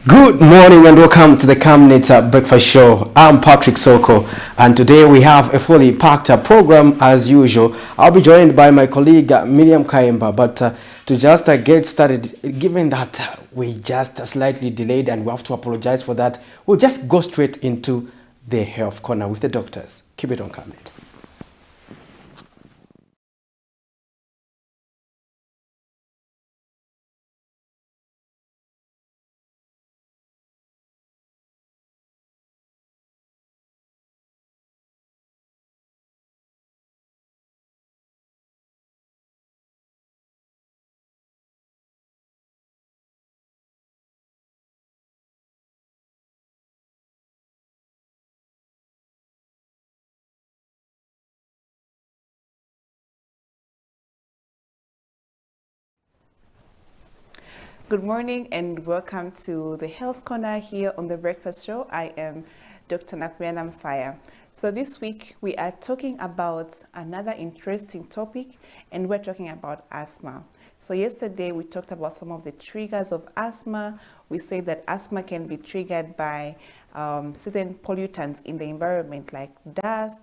Good morning and welcome to the Camnet Breakfast Show. I'm Patrick Soko, and today we have a fully packed program as usual. I'll be joined by my colleague Miriam Kaimba, but to just get started, given that we just slightly delayed and we have to apologize for that, we'll just go straight into the health corner with the doctors. Keep it on Camnet. Good morning and welcome to the Health Corner here on the Breakfast Show. I am Dr. Nakwiana Mfaya. So this week we are talking about another interesting topic, and we're talking about asthma. So yesterday we talked about some of the triggers of asthma. We said that asthma can be triggered by certain pollutants in the environment like dust,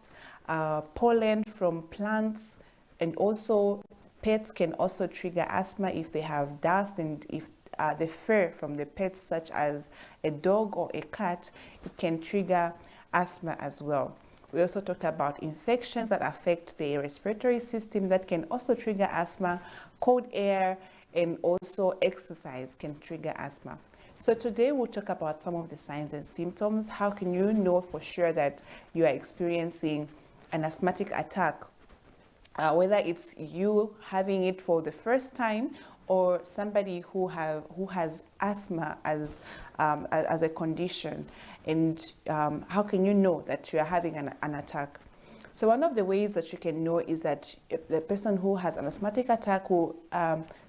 pollen from plants, and also pets can also trigger asthma if they have dust, and if the fur from the pets such as a dog or a cat, it can trigger asthma as well. We also talked about infections that affect the respiratory system that can also trigger asthma. Cold air and also exercise can trigger asthma. So today we'll talk about some of the signs and symptoms. How can you know for sure that you are experiencing an asthmatic attack? Whether it's you having it for the first time or somebody who has asthma as a condition, and how can you know that you are having an attack? So one of the ways that you can know is that the person who has an asthmatic attack will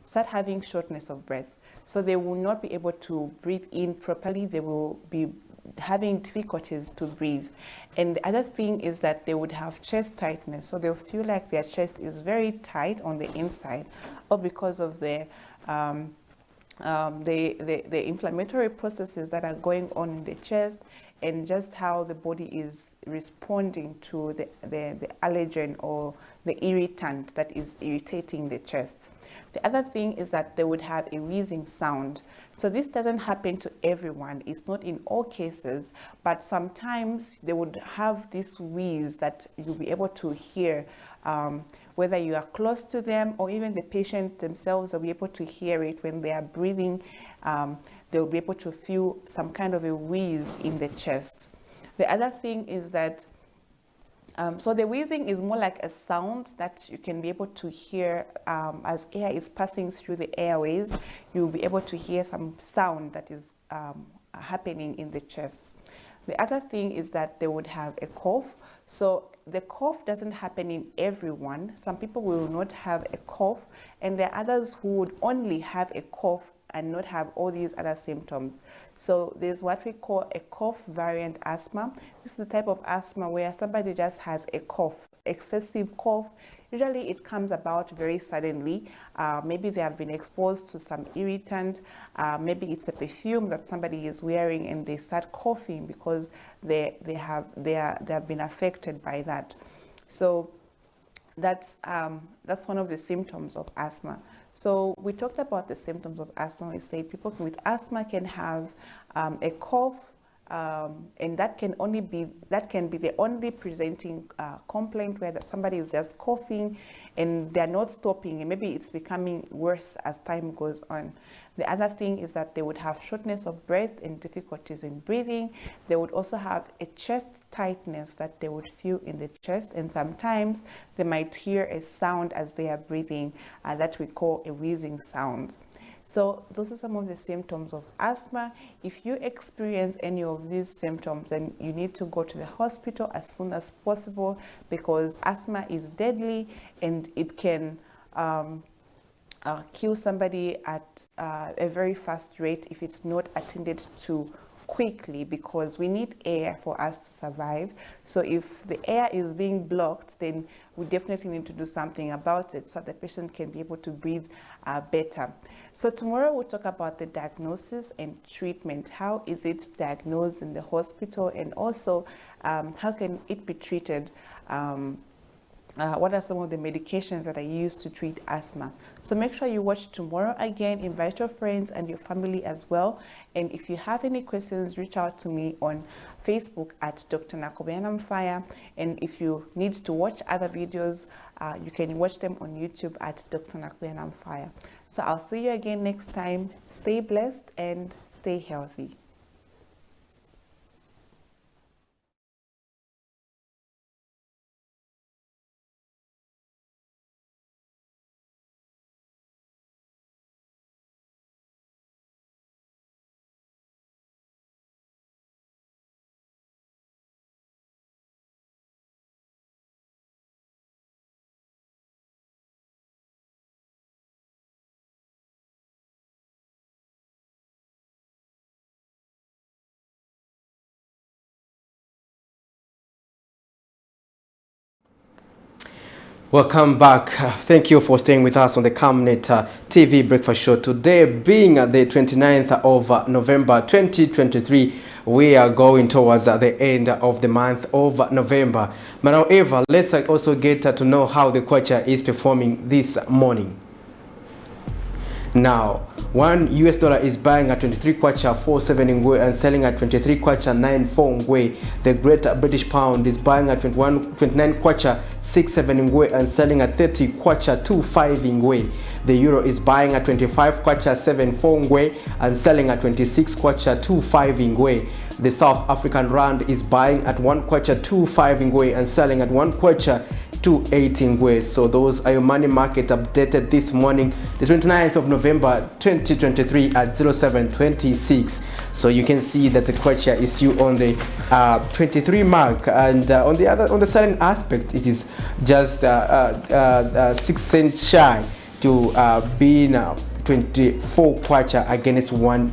start having shortness of breath. So they will not be able to breathe in properly. They will be having difficulties to breathe. And the other thing is that they would have chest tightness. So they'll feel like their chest is very tight on the inside, or because of the inflammatory processes that are going on in the chest, and just how the body is responding to the allergen or the irritant that is irritating the chest. The other thing is that they would have a wheezing sound. So this doesn't happen to everyone. It's not in all cases, but sometimes they would have this wheeze that you'll be able to hear, whether you are close to them or even the patient themselves will be able to hear it when they are breathing. They'll be able to feel some kind of a wheeze in the chest. The other thing is that so the wheezing is more like a sound that you can be able to hear as air is passing through the airways. You'll be able to hear some sound that is happening in the chest. The other thing is that they would have a cough. So the cough doesn't happen in everyone. Some people will not have a cough, and there are others who would only have a cough and not have all these other symptoms. So there's what we call a cough variant asthma. This is the type of asthma where somebody just has a cough, excessive cough. Usually it comes about very suddenly. Maybe they have been exposed to some irritant. Maybe it's a perfume that somebody is wearing and they start coughing because they have been affected by that. So that's one of the symptoms of asthma. So we talked about the symptoms of asthma. We say people with asthma can have a cough, and that can be the only presenting complaint, where somebody is just coughing and they're not stopping, and maybe it's becoming worse as time goes on. The other thing is that they would have shortness of breath and difficulties in breathing. They would also have a chest tightness that they would feel in the chest, and sometimes they might hear a sound as they are breathing that we call a wheezing sound. So those are some of the symptoms of asthma. If you experience any of these symptoms, then you need to go to the hospital as soon as possible, because asthma is deadly and it can kill somebody at a very fast rate if it's not attended to quickly, because we need air for us to survive. So if the air is being blocked, then we definitely need to do something about it so the patient can be able to breathe better. So tomorrow we'll talk about the diagnosis and treatment. How is it diagnosed in the hospital, and also how can it be treated? What are some of the medications that are used to treat asthma? So make sure you watch tomorrow again. Invite your friends and your family as well. And if you have any questions, reach out to me on Facebook at Dr. Nakobeanamfire. And if you need to watch other videos, you can watch them on YouTube at Dr. Nakobeanamfire. So I'll see you again next time. Stay blessed and stay healthy. Welcome back. Thank you for staying with us on the Camnet TV Breakfast Show. Today being the 29th of November 2023, we are going towards the end of the month of November. But however, let's also get to know how the kwacha is performing this morning. Now, $1 is buying at 23 kwacha 47 ngwe and selling at 23 kwacha 94 ngwe. The Great British Pound is buying at 29 kwacha 67 ngwe and selling at 30 kwacha 25 ngwe. The Euro is buying at 25 kwacha 74 ngwe and selling at 26 kwacha 25 ngwe. The South African Rand is buying at 1 kwacha 25 ngwe and selling at 1 kwacha 280 ngwe. So those are your money market updated this morning, the 29th of November 2023 at 0726. So you can see that the kwacha is due on the 23 mark, and on the selling aspect, it is just 6 cents shy to be now 24 kwacha against $1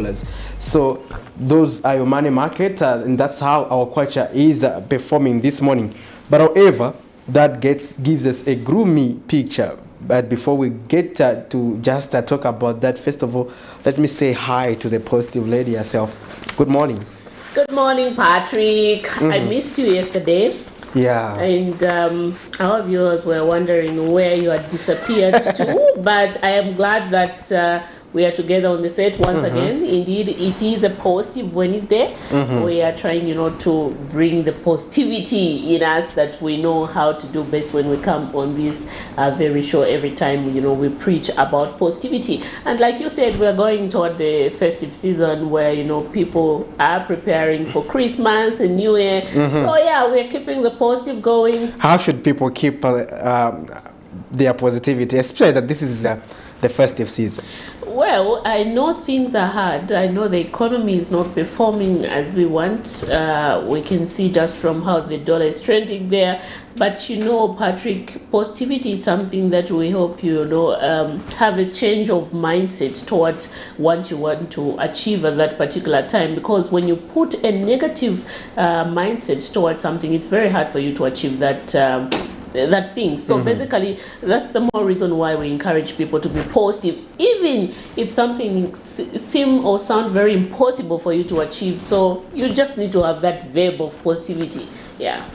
US. So those are your money market, and that's how our kwacha is performing this morning. But however, that gives us a gloomy picture. But before we get to just talk about that, first of all, let me say hi to the positive lady herself. Good morning. Good morning, Patrick. I missed you yesterday. Yeah. And our viewers were wondering where you had disappeared to. But I am glad that we are together on the set once again. Indeed, it is a positive Wednesday. We are trying, to bring the positivity in us that we know how to do best when we come on this very show every time, we preach about positivity. And like you said, we are going toward the festive season where, people are preparing for Christmas and New Year. So yeah, we're keeping the positive going. How should people keep their positivity, especially that this is the festive season? Well, I know things are hard. I know the economy is not performing as we want. We can see just from how the dollar is trending there. But Patrick, positivity is something that we hope have a change of mindset towards what you want to achieve at that particular time. Because when you put a negative mindset towards something, it's very hard for you to achieve that thing. So basically, that's the more reason why we encourage people to be positive, even if something seem or sound very impossible for you to achieve. So you just need to have that verb of positivity. Yeah.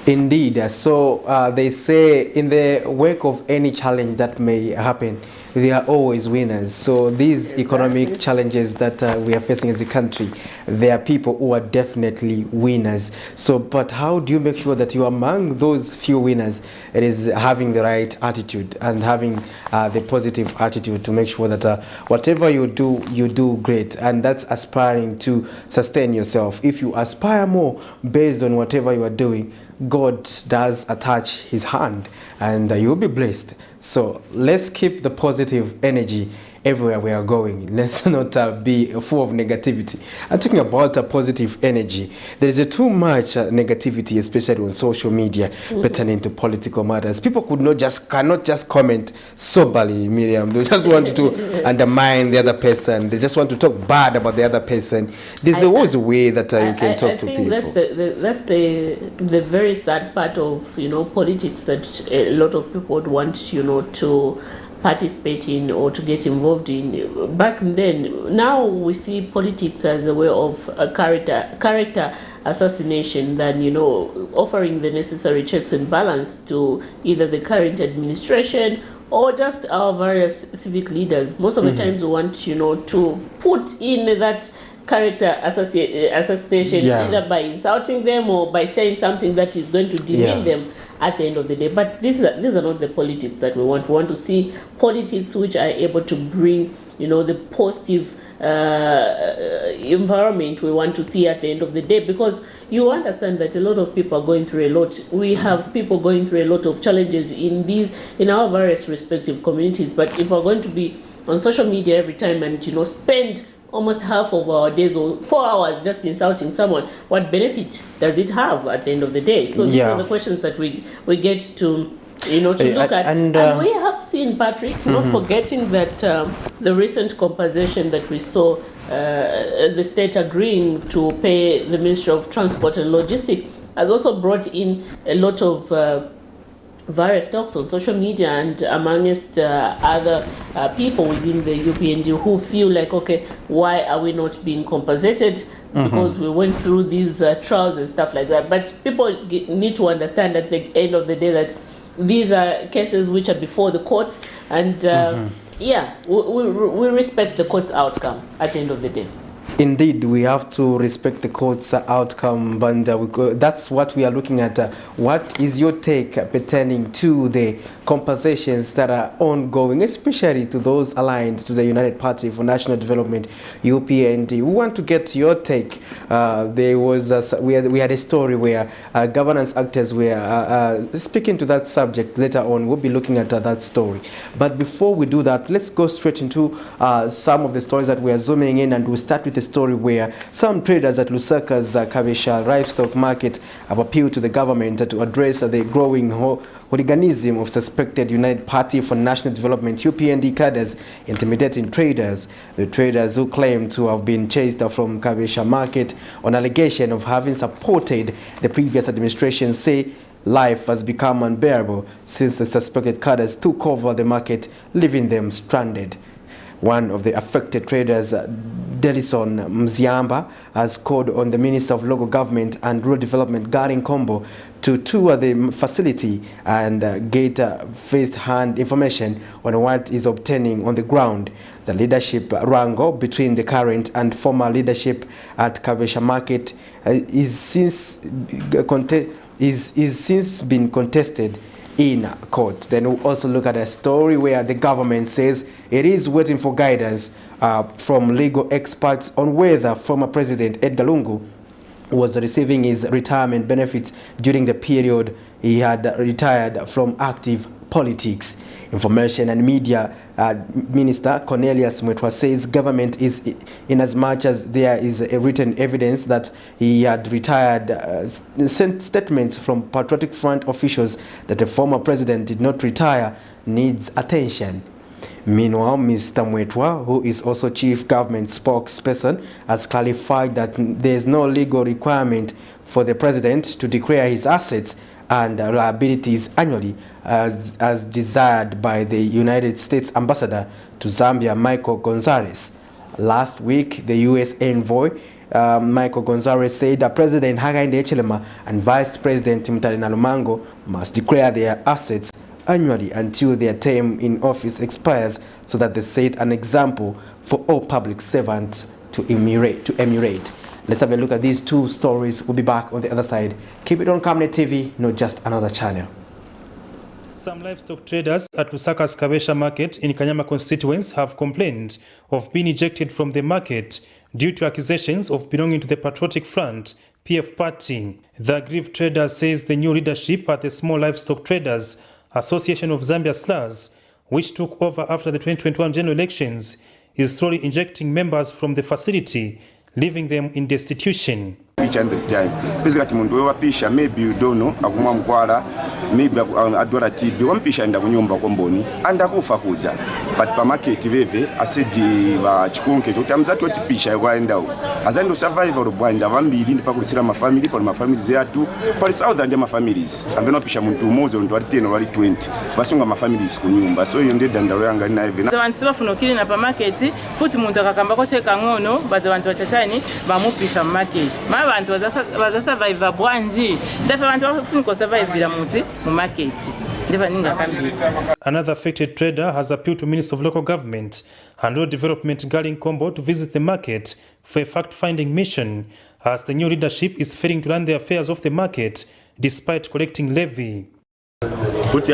Indeed. So they say in the wake of any challenge that may happen, there are always winners. So these economic challenges that we are facing as a country, there are people who are definitely winners. So, but how do you make sure that you are among those few winners? It is having the right attitude and having the positive attitude to make sure that whatever you do great, and that's aspiring to sustain yourself. If you aspire more based on whatever you are doing, God does attach his hand and you'll be blessed. So let's keep the positive energy everywhere we are going. Let's not be full of negativity. I'm talking about positive energy. There is too much negativity, especially on social media, pertaining to political matters. People cannot just comment soberly, Miriam. They just want to undermine the other person. They just want to talk bad about the other person. There's always a way that you can talk to people. That's the very sad part of politics, that a lot of people would want to participate in or to get involved in. Back then, now we see politics as a way of a character assassination than offering the necessary checks and balance to either the current administration or just our various civic leaders. Most of the times we want to put in that character assassination, either by insulting them or by saying something that is going to demean them at the end of the day. But these are not the politics that we want. We want to see politics which are able to bring the positive environment we want to see at the end of the day, because you understand that a lot of people are going through a lot. We have people going through a lot of challenges in our various respective communities. But if we're going to be on social media every time and spend almost half of our days or 4 hours just insulting someone, what benefit does it have at the end of the day? So these are the questions that we get to look at. And we have seen, Patrick, not forgetting that the recent compensation that we saw, the state agreeing to pay the Ministry of Transport and Logistics, has also brought in a lot of various talks on social media and amongst other people within the UPND who feel like, okay, why are we not being compensated? Because we went through these trials and stuff like that. But people need to understand at the end of the day that these are cases which are before the courts, and we respect the court's outcome at the end of the day. Indeed, we have to respect the court's outcome, but that's what we are looking at. What is your take pertaining to the compensations that are ongoing, especially to those aligned to the United Party for National Development, UPND? We want to get your take. There was we had a story where governance actors were speaking to that subject. Later on, we'll be looking at that story. But before we do that, let's go straight into some of the stories that we are zooming in, and we'll start with the story where some traders at Lusaka's Kabesha livestock market have appealed to the government to address the growing hooliganism of suspected United Party for National Development UPND cadres intimidating traders. The traders, who claim to have been chased from Kabesha market on allegation of having supported the previous administration, say life has become unbearable since the suspected cadres took over the market, leaving them stranded. One of the affected traders, Delison Mziamba, has called on the Minister of Local Government and Rural Development, Garin Kombo, to tour the facility and get first-hand information on what is obtaining on the ground. The leadership wrangle between the current and former leadership at Kabesha Market is since been contested in court. Then we'll also look at a story where the government says it is waiting for guidance from legal experts on whether former President Edgar Lungu was receiving his retirement benefits during the period he had retired from active politics. Information and Media Minister Cornelius Mwetwa says government is, in as much as there is a written evidence that he had retired, sent statements from Patriotic Front officials that the former president did not retire needs attention. Meanwhile, Mr. Mwetwa, who is also chief government spokesperson, has clarified that there is no legal requirement for the president to declare his assets and liabilities annually as desired by the United States ambassador to Zambia, Michael Gonzalez. Last week, the U.S. envoy Michael Gonzalez said that President Hakainde Hichilema and Vice President Mutale Nalumango must declare their assets annually until their term in office expires, so that they set an example for all public servants to emulate. Let's have a look at these two stories. We'll be back on the other side. Keep it on Camnet TV, not just another channel. Some livestock traders at Lusaka's Kabesha market in Kanyama constituents have complained of being ejected from the market due to accusations of belonging to the Patriotic Front PF Party. The aggrieved traders says the new leadership at the Small Livestock Traders Association of Zambia SLAS, which took over after the 2021 general elections, is slowly injecting members from the facility, leaving them in destitution. Each and every time. Basically, mundu wapisha, maybe you don't know, akumwa mkwala, maybe adwara tibi, wampisha enda kunyumba komboni, anda kufa kuja. But pa market veve, asedi wa chikunke, chote amzatu watipisha kwa enda u. Azendo survival rubwanda, wambili, nipa kulisira mafamili, pali mafamili zeatu, pali southern ya mafamilies. Ambeno pisha muntu umozo, ndo wali 10 wali 20, wasunga mafamilies kunyumba. So yonde dandaro yanga ina hivi. Zawanti siba funokili na pa market, futi muntu kakambako cheka ngono, bazawanti watashani, bamupisha market. Abantu baza survive bwanji ndafa abantu bafuniko survive la muti mu market ndafa ninga kambi. Another affected trader has appealed to Minister of Local Government and Rural Development Galing Kombo to visit the market for a fact-finding mission, as the new leadership is failing to run the affairs of the market despite collecting levy. Kuti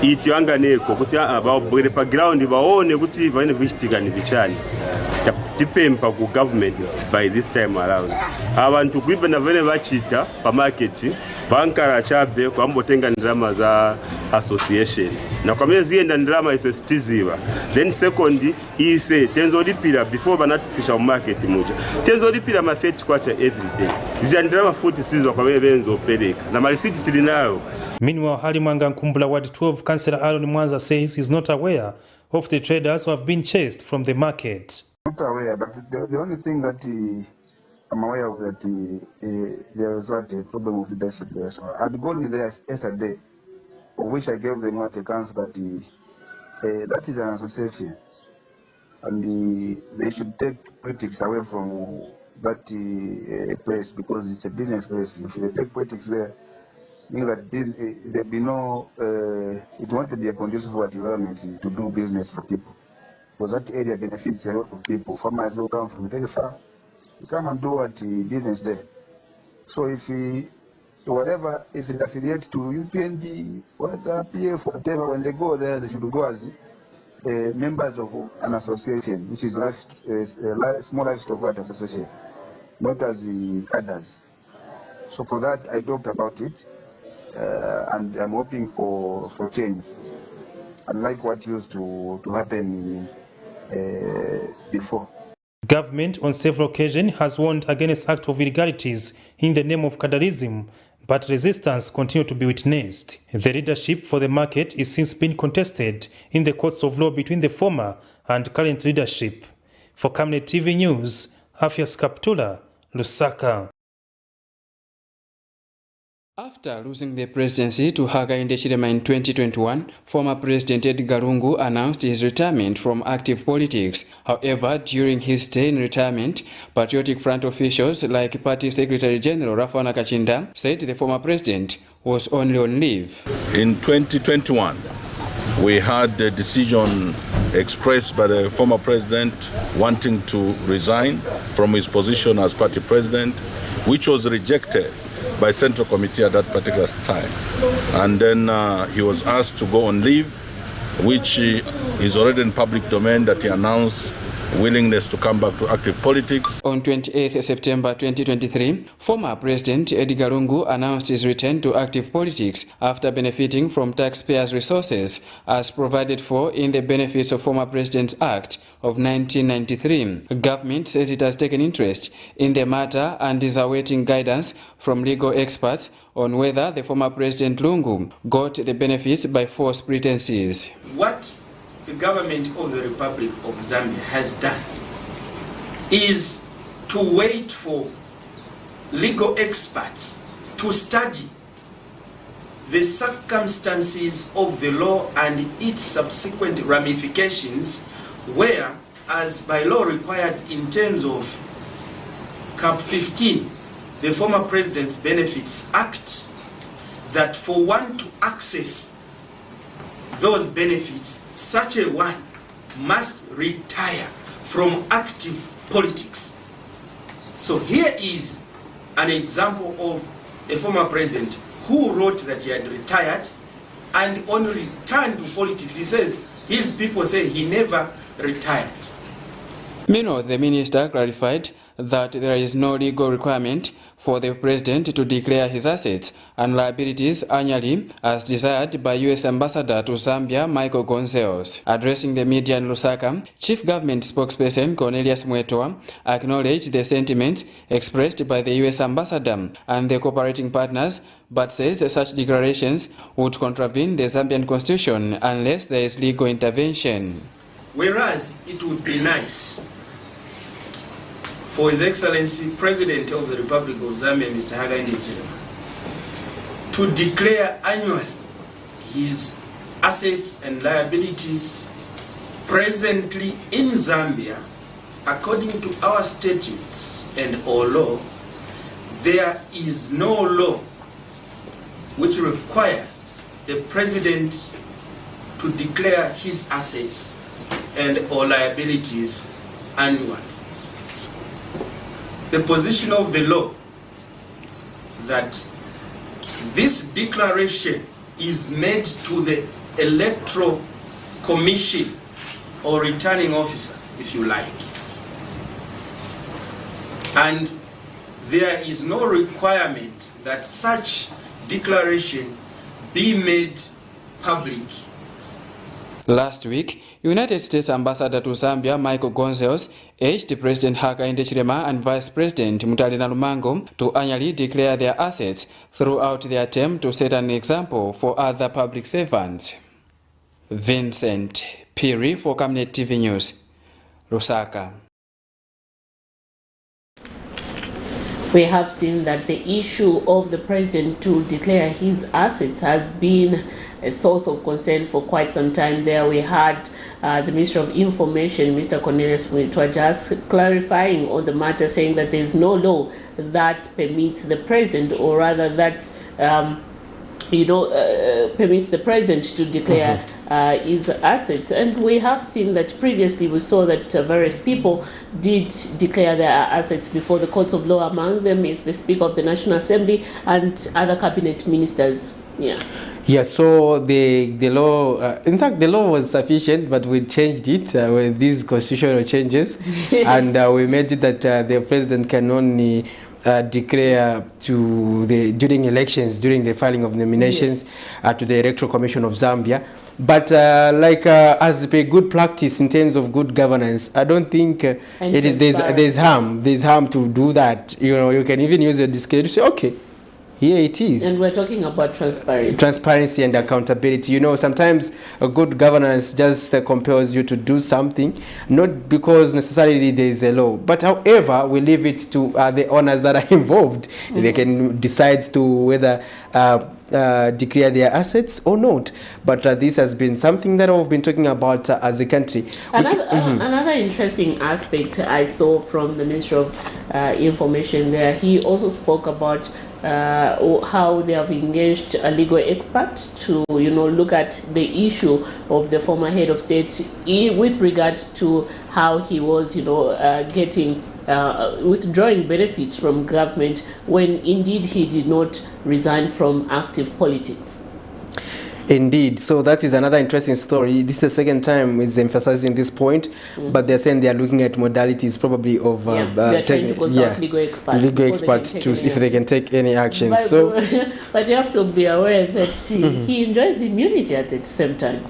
itianga neko kuti baobwere pa ground baone kuti vaine vichitika ni vichani. Tipempa ku government by this time around. Abantu kuiba na vene vachita pa market bankara chabe kwambotenga ndrama za association. Na kwa mezi enda ndrama isesitiziwa. Then second ise tenzo lipira before banatupisha market moja. Tenzo lipira ma 30 kwacha every day. Zia ndrama 40 sizwa kwa benzo peleka. Na malisiti tilinayo. Meanwhile, Halimanga Nkumbula Ward 12 Councillor Aaron Mwanza says he's not aware of the traders who have been chased from the market. Not aware, but the only thing that I'm aware of that there was a problem with leadership there. So I'd gone there yesterday, of which I gave them what accounts that that is an association, and they should take politics away from that place because it's a business place. If they take politics there, means that there'll be no. It won't be a conducive environment to do business for people. Because that area benefits a lot of people. Farmers will come from very far. You come and do what business there. So if whatever, if it affiliates to UPND, whatever, PF, whatever, when they go there, they should go as members of an association, which is a Small Livestock Association, not as the others. So for that, I talked about it, and I'm hoping for change. Unlike what used to happen before. Government on several occasions has warned against acts of illegalities in the name of cadreism, but resistance continues to be witnessed. The leadership for the market is since been contested in the courts of law between the former and current leadership. For Camnet TV News, Afias Kaptula, Lusaka. After losing the presidency to Hakainde Hichilema in 2021, former President Edgar Lungu announced his retirement from active politics. However, during his stay in retirement, Patriotic Front officials like Party Secretary General Rafana Kachinda said the former president was only on leave. In 2021, we had a decision expressed by the former president wanting to resign from his position as party president, which was rejected by Central Committee at that particular time. And then he was asked to go on leave, which is already in public domain that he announced willingness to come back to active politics. On 28th September 2023, former President Edgar Lungu announced his return to active politics after benefiting from taxpayers' resources as provided for in the Benefits of Former Presidents Act of 1993. Government says it has taken interest in the matter and is awaiting guidance from legal experts on whether the former President Lungu got the benefits by false pretenses. What the government of the Republic of Zambia has done is to wait for legal experts to study the circumstances of the law and its subsequent ramifications, where, as by law required in terms of Cap 15, the former President's Benefits Act, that for one to access those benefits, such a one must retire from active politics. So here is an example of a former president who wrote that he had retired, and on return to politics, he says his people say he never retired. Meanwhile, the minister clarified that there is no legal requirement for the president to declare his assets and liabilities annually as desired by U.S. Ambassador to Zambia, Michael Gonzales. Addressing the media in Lusaka, Chief Government Spokesperson Cornelius Mwetoa acknowledged the sentiments expressed by the U.S. Ambassador and the cooperating partners, but says such declarations would contravene the Zambian constitution unless there is legal intervention. Whereas it would be nice for His Excellency President of the Republic of Zambia, Mr. Hakainde Hichilema, to declare annually his assets and liabilities presently in Zambia, according to our statutes and our law. There is no law which requires the President to declare his assets and or liabilities annually. The position of the law that this declaration is made to the Electoral Commission or returning officer, if you like. And there is no requirement that such declaration be made public. Last week, United States Ambassador to Zambia Michael Gonzales urged President Hakainde Hichilema and Vice President Mutalina Lumango to annually declare their assets throughout the attempt to set an example for other public servants. Vincent Piri for Camnet TV News, Lusaka. We have seen that the issue of the president to declare his assets has been a source of concern for quite some time there. We had the Minister of Information, Mr. Cornelius Mwetoa, just clarifying on the matter, saying that there is no law that permits the president, or rather that permits the president to declare his assets. And we have seen that previously we saw that various people did declare their assets before the courts of law. Among them is the Speaker of the National Assembly and other cabinet ministers. Yeah, so the law, in fact, the law was sufficient, but we changed it with these constitutional changes, and we made it that the president can only declare to during elections, during the filing of nominations, to the Electoral Commission of Zambia. But as a good practice in terms of good governance, I don't think it is there's harm to do that. You know, you can even use a disclaimer to say, okay, here it is. And we're talking about transparency and accountability. You know, sometimes a good governance just compels you to do something, not because necessarily there is a law, but however, we leave it to the owners that are involved. They can decide to whether declare their assets or not. But this has been something that we've been talking about as a country. Another interesting aspect I saw from the Minister of Information there, he also spoke about how they have engaged a legal expert to, look at the issue of the former head of state with regard to how he was, getting withdrawing benefits from government when indeed he did not resign from active politics. Indeed, so that is another interesting story. This is the second time is emphasizing this point, but they're saying they're looking at modalities probably of legal experts to see if they can take any action. But you have to be aware that he enjoys immunity at the same time.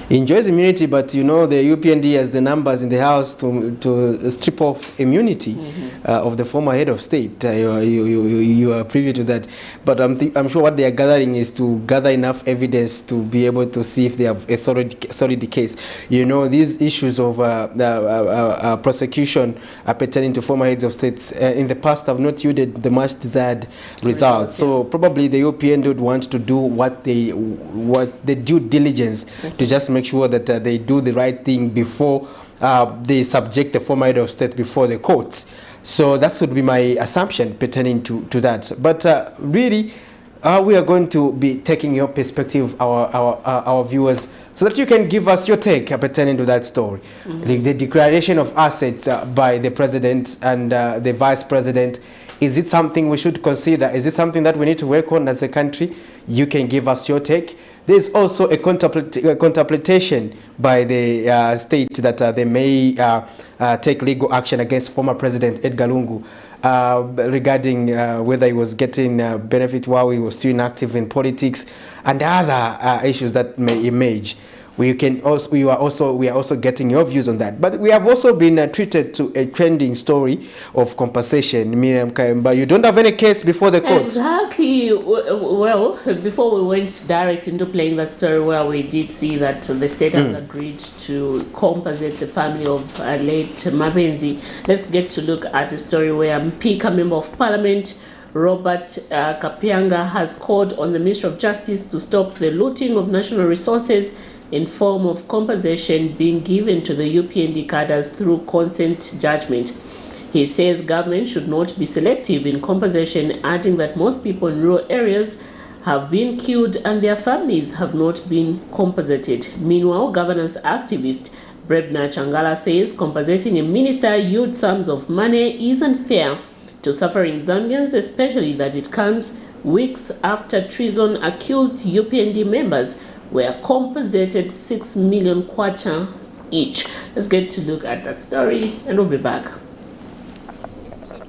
He enjoys immunity, but the UPND has the numbers in the house to strip off immunity of the former head of state. You are privy to that, but I'm sure what they are gathering is to gather enough evidence to be able to see if they have a solid case. These issues of prosecution pertaining to former heads of states in the past have not yielded the much desired results. So probably the UPND would want to do what the due diligence to just make sure that they do the right thing before they subject the former head of state before the courts. So that would be my assumption pertaining to that. But really, we are going to be taking your perspective, our viewers, so that you can give us your take pertaining to that story. The declaration of assets by the president and the vice president, is it something we should consider? Is it something that we need to work on as a country? You can give us your take. there's also a contemplation by the state that they may take legal action against former President Edgar Lungu regarding whether he was getting benefit while he was still inactive in politics and other issues that may emerge. We are also getting your views on that. But we have also been treated to a trending story of compensation. Miriam Kaimba, you don't have any case before the courts. Exactly. Well, before we went direct into playing that story, where we did see that the state has agreed to compensate the family of late Mabenzi, let's get to look at a story where Mpika Member of Parliament Robert Kapianga has called on the Ministry of Justice to stop the looting of national resources in form of compensation being given to the UPND cadres through consent judgment. He says government should not be selective in compensation, adding that most people in rural areas have been killed and their families have not been compensated. Meanwhile, governance activist Brebna Changala says compensating a minister huge sums of money is unfair to suffering Zambians, especially that it comes weeks after treason-accused UPND members were compensated 6 million kwacha each. Let's get to look at that story and we'll be back.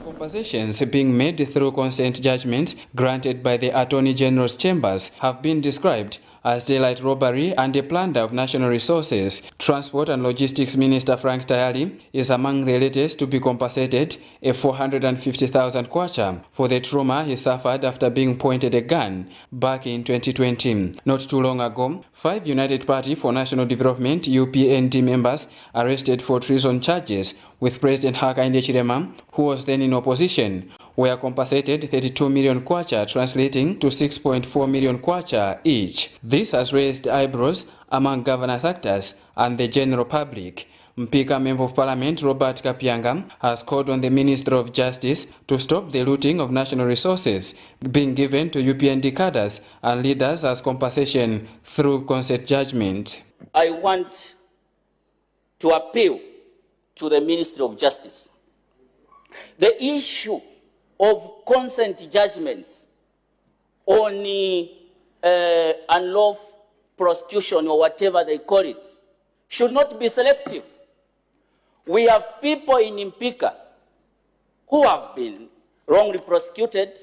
Compensations being made through consent judgments granted by the Attorney General's chambers have been described as daylight robbery and a plunder of national resources. Transport and Logistics Minister Frank Tayali is among the latest to be compensated a 450,000 kwacha for the trauma he suffered after being pointed a gun back in 2020. Not too long ago, 5 United Party for National Development UPND members arrested for treason charges with President Hakainde Hichilema, who was then in opposition, were compensated 32 million kwacha, translating to 6.4 million kwacha each. This has raised eyebrows among governance actors and the general public. Mpika Member of Parliament Robert Kapianga has called on the Minister of Justice to stop the looting of national resources being given to UPND cadres and leaders as compensation through consent judgment. I want to appeal to the Ministry of Justice. The issue of consent judgments on unlawful prosecution or whatever they call it should not be selective. We have people in Mpika who have been wrongly prosecuted,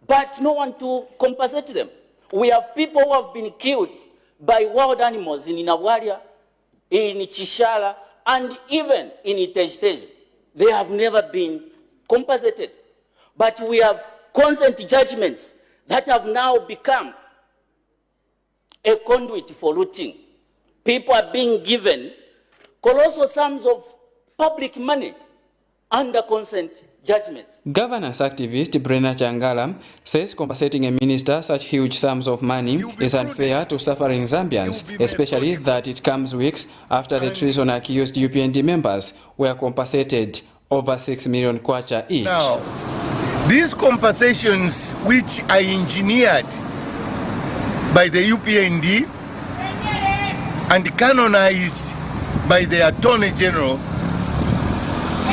but no one to compensate them. We have people who have been killed by wild animals in Inabwaria, in Chishala, and even in Itejteji. They have never been compensated. But we have consent judgments that have now become a conduit for looting. People are being given colossal sums of public money under consent judgments. Governance activist Brebna Changala says compensating a minister such huge sums of money is unfair to suffering Zambians, especially that it comes weeks after the treason-accused UPND members were compensated over 6 million kwacha each. Now, these compensations, which are engineered by the UPND and canonized by the Attorney General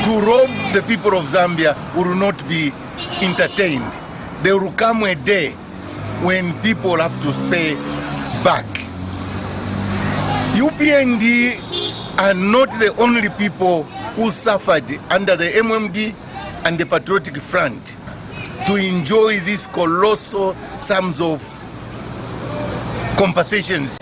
to rob the people of Zambia, will not be entertained. There will come a day when people have to pay back. UPND are not the only people who suffered under the MMD and the Patriotic Front to enjoy these colossal sums of compensations.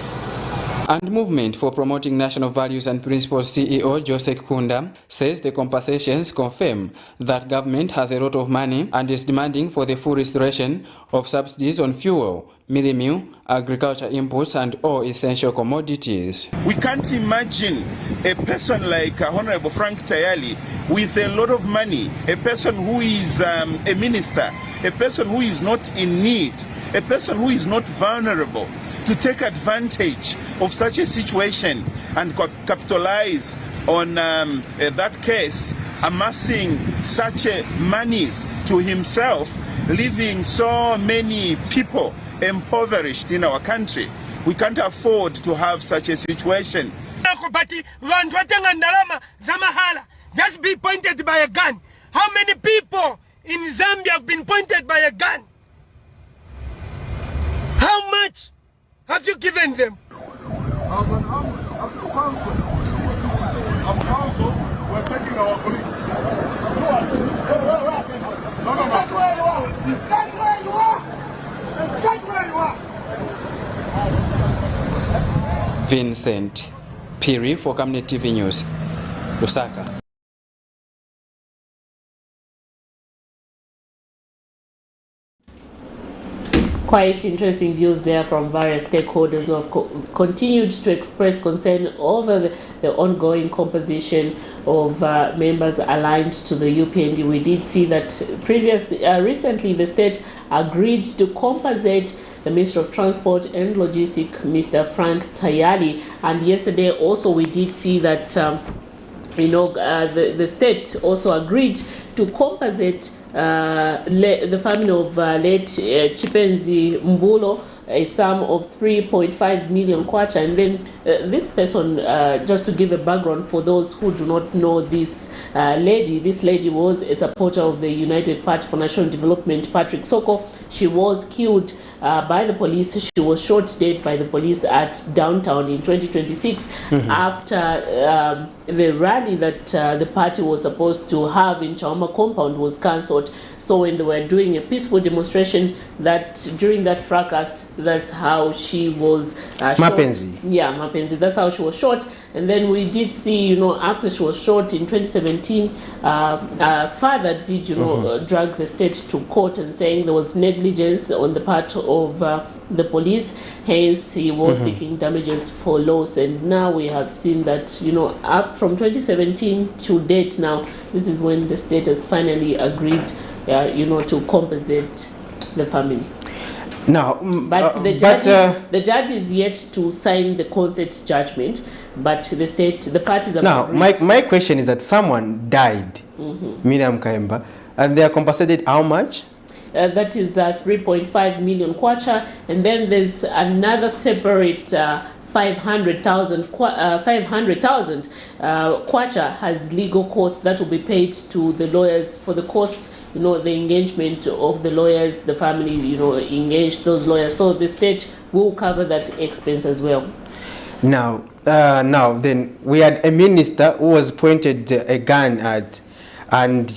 And Movement for Promoting National Values and Principles CEO Joseph Kunda says the compensations confirm that government has a lot of money and is demanding for the full restoration of subsidies on fuel, meal, agriculture inputs and all essential commodities. We can't imagine a person like Honorable Frank Tayali with a lot of money, a person who is a minister, a person who is not in need, a person who is not vulnerable, to take advantage of such a situation and capitalize on that case, amassing such monies to himself, leaving so many people impoverished in our country. We can't afford to have such a situation. Just be pointed by a gun. How many people in Zambia have been pointed by a gun? How much have you given them? I'm counsel. We're taking our colleague. No. Stand where you are. Stand where you are. Stand where you are. Vincent Piri for Camnet TV News, Lusaka. Quite interesting views there from various stakeholders who have continued to express concern over the ongoing composition of members aligned to the UPND. We did see that recently the state agreed to compensate the Minister of Transport and Logistics, Mr. Frank Tayali, and yesterday also we did see that the state also agreed to compensate the family of late Chipenzi Mbulo a sum of 3.5 million kwacha. And then this person, just to give a background for those who do not know this lady was a supporter of the United Party for National Development, Patrick Soko. She was killed by the police. She was shot dead by the police at downtown in 2026 after the rally that the party was supposed to have in Chawama compound was cancelled. So when they were doing a peaceful demonstration, that during that fracas, that's how she was Mapenzi. shot. Yeah, Mapenzi. That's how she was shot. And then we did see, after she was shot in 2017, father did, drag the state to court and saying there was negligence on the part of the police. Hence, he was seeking damages for loss. And now we have seen that, up from 2017 to date now, this is when the state has finally agreed, to compensate the family. Now, but the judge is yet to sign the consent judgment, but the parties have now agreed. my question is that someone died, Miriam Kaemba, and they are compensated how much? That is 3.5 million kwacha, and then there's another separate 500,000 kwacha has legal costs that will be paid to the lawyers for the cost, the engagement of the lawyers. The family, engaged those lawyers, so the state will cover that expense as well. Now then we had a minister who was pointed a gun at, and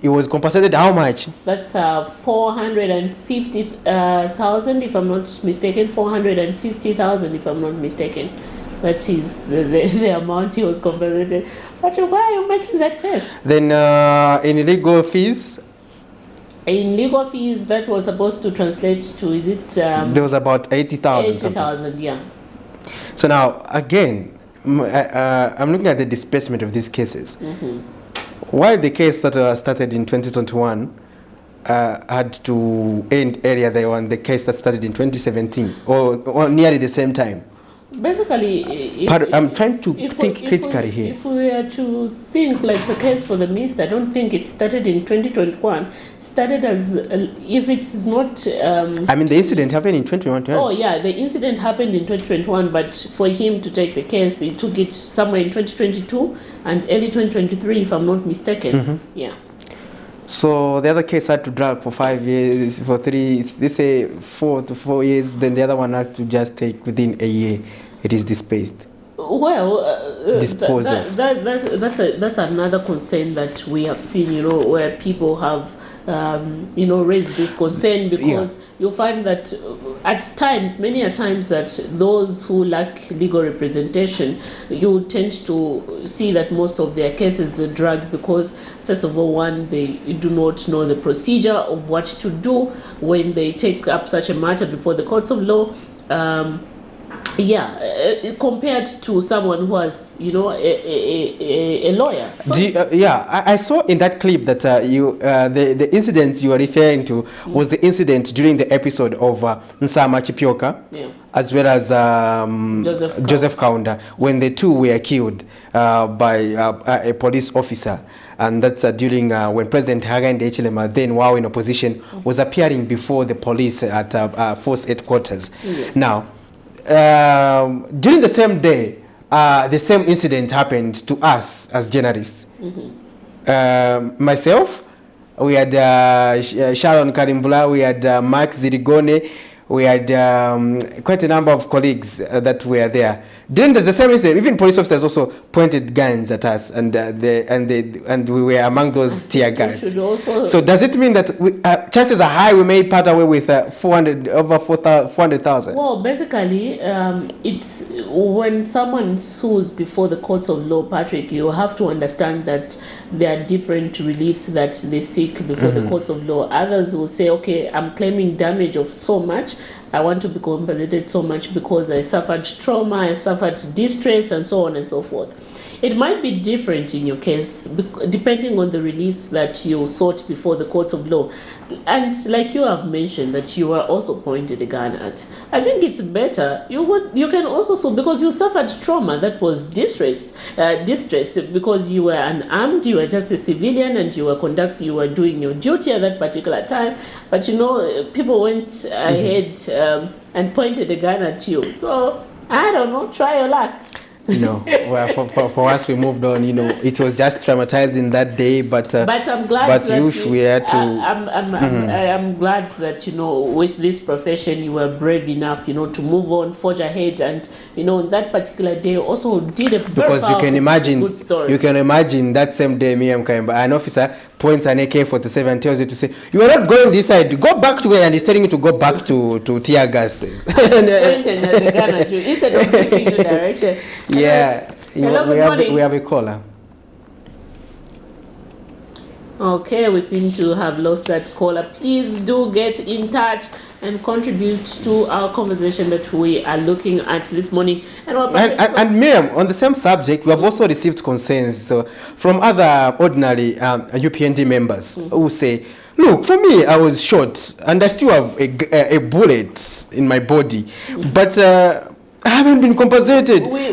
it was compensated how much? That's 450,000 if I'm not mistaken. 450,000 if I'm not mistaken. That is the amount he was compensated. But why are you making that face? Then in legal fees? In legal fees, that was supposed to translate to, is it? There was about 80,000. 80,000, yeah. So now, again, I'm looking at the disbursement of these cases. Why the case that started in 2021 had to end earlier than the case that started in 2017, or nearly the same time? Basically, I'm trying to think critically here. If we were to think like the case for the minister, I don't think it started in 2021. Started as, if it's not... I mean, the incident happened in 2021. Oh, yeah, the incident happened in 2021, but for him to take the case, he took it somewhere in 2022 and early 2023, if I'm not mistaken. Yeah. So the other case had to drag for 5 years, for 3, they say 4 to 4 years, then the other one had to just take within a year. It is displaced. Well, disposed of. That's another concern that we have seen, where people have, raised this concern, because you'll find that at times, many a times, that those who lack legal representation, you tend to see that most of their cases are dragged because, first of all, one, they do not know the procedure of what to do when they take up such a matter before the courts of law. Compared to someone who has, a lawyer. So I saw in that clip that the incident you are referring to was the incident during the episode of Nsama Chipioka, as well as Joseph Kaunda, when the two were killed by a police officer. And that's during when President Hakainde Hichilema, then while in opposition, was appearing before the police at force headquarters. Now, during the same day, the same incident happened to us as journalists. Myself, we had Sharon Karimbula, we had Mark Zirigone, we had quite a number of colleagues that were there. Then there's the same incident. Even police officers also pointed guns at us, and we were among those tear gas. So does it mean that chances are high we may part away with over 400,000? Well, basically, it's when someone sues before the courts of law, Patrick, you have to understand that there are different reliefs that they seek before the courts of law. Others will say, okay, I'm claiming damage of so much, I want to be compensated so much because I suffered trauma, I suffered distress, and so on and so forth. It might be different in your case depending on the reliefs that you sought before the courts of law. And like you have mentioned that you were also pointed a gun at, I think it's better you can also sue because you suffered trauma that was distress because you were unarmed, you were just a civilian, and you were doing your duty at that particular time. But you know, people went ahead and pointed a gun at you. So I don't know, try your luck. No, well, for us, we moved on. You know, it was just traumatizing that day, but I'm glad that we had to. I'm glad that, you know, with this profession, you were brave enough, you know, to move on, forge ahead, and you know, that particular day also did a very because you can imagine, good story. You can imagine that same day, Miriam Kaimba, an officer points an AK-47 and tells you to say, "You are not going this side. Go back to where," and he's telling you to go back to tear gas. Pointing at the gun at you instead of giving you direction. Yeah, Hello, we have a caller. Okay, we seem to have lost that caller. Please do get in touch and contribute to our conversation that we are looking at this morning. And Miriam, on the same subject, we have also received concerns from other ordinary UPND members who say, look, for me, I was shot and I still have a bullet in my body, but I haven't been compensated. What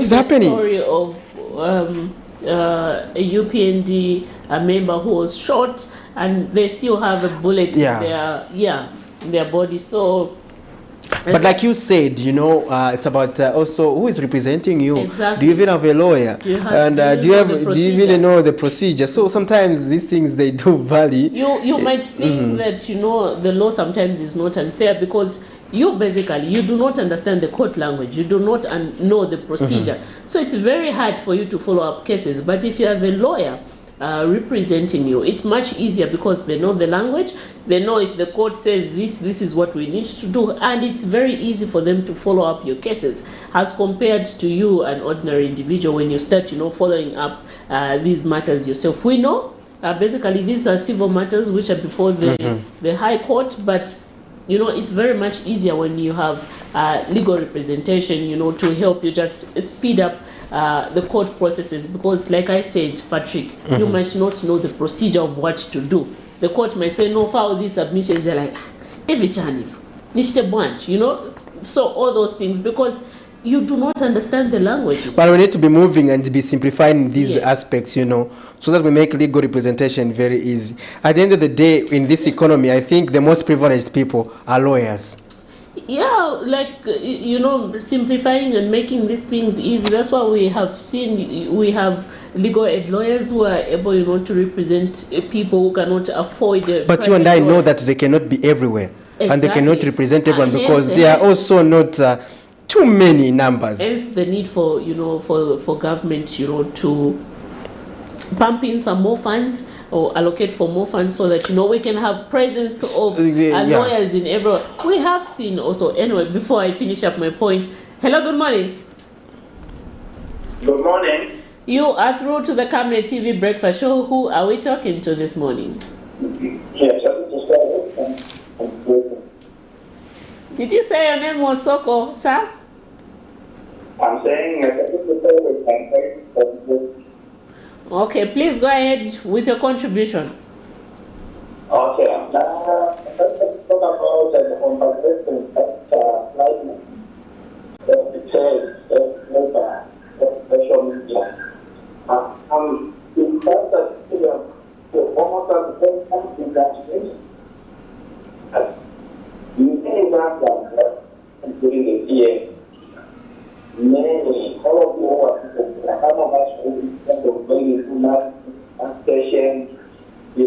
is happening? Story of a UPND member who was shot and they still have a bullet in their body. So, but like you said, you know, it's about also who is representing you. Exactly. Do you even have a lawyer? Do you even know the procedure? So sometimes these things, they do vary. You might think that, you know, the law sometimes is not unfair because you do not understand the court language, you do not know the procedure. So it's very hard for you to follow up cases. But if you have a lawyer representing you, it's much easier because they know the language, they know if the court says this is what we need to do, and it's very easy for them to follow up your cases as compared to you, an ordinary individual, when you start, you know, following up these matters yourself. We know basically these are civil matters which are before the High Court, but you know, it's very much easier when you have legal representation, you know, to help you just speed up the court processes. Because like I said, Patrick, you might not know the procedure of what to do. The court might say, no, file these submissions. They're like, every channel, nishte branch, you know. So all those things, because you do not understand the language. But we need to be moving and be simplifying these aspects, you know, so that we make legal representation very easy. At the end of the day, in this economy, I think the most privileged people are lawyers. Yeah, like, you know, simplifying and making these things easy. That's why we have legal aid lawyers who are able, you know, to represent people who cannot afford it. But you and I know that they cannot be everywhere. Exactly. And they cannot represent everyone because they are also not too many numbers. Hence the need for, you know, for government, you know, to pump in some more funds or allocate for more funds so that, you know, we can have presence of lawyers in everywhere. We have seen also, anyway, before I finish up my point. Hello, good morning. Good morning. You are through to the Camnet TV Breakfast Show. Who are we talking to this morning? Yes, did you say your name was Soko, sir? I'm saying okay, please go ahead with your contribution. Okay, now let's talk about the compensation that it says later social media. In fact, almost at the same time, congratulations. Many examples, including the PA, many, all of you are some of us who are very much station, you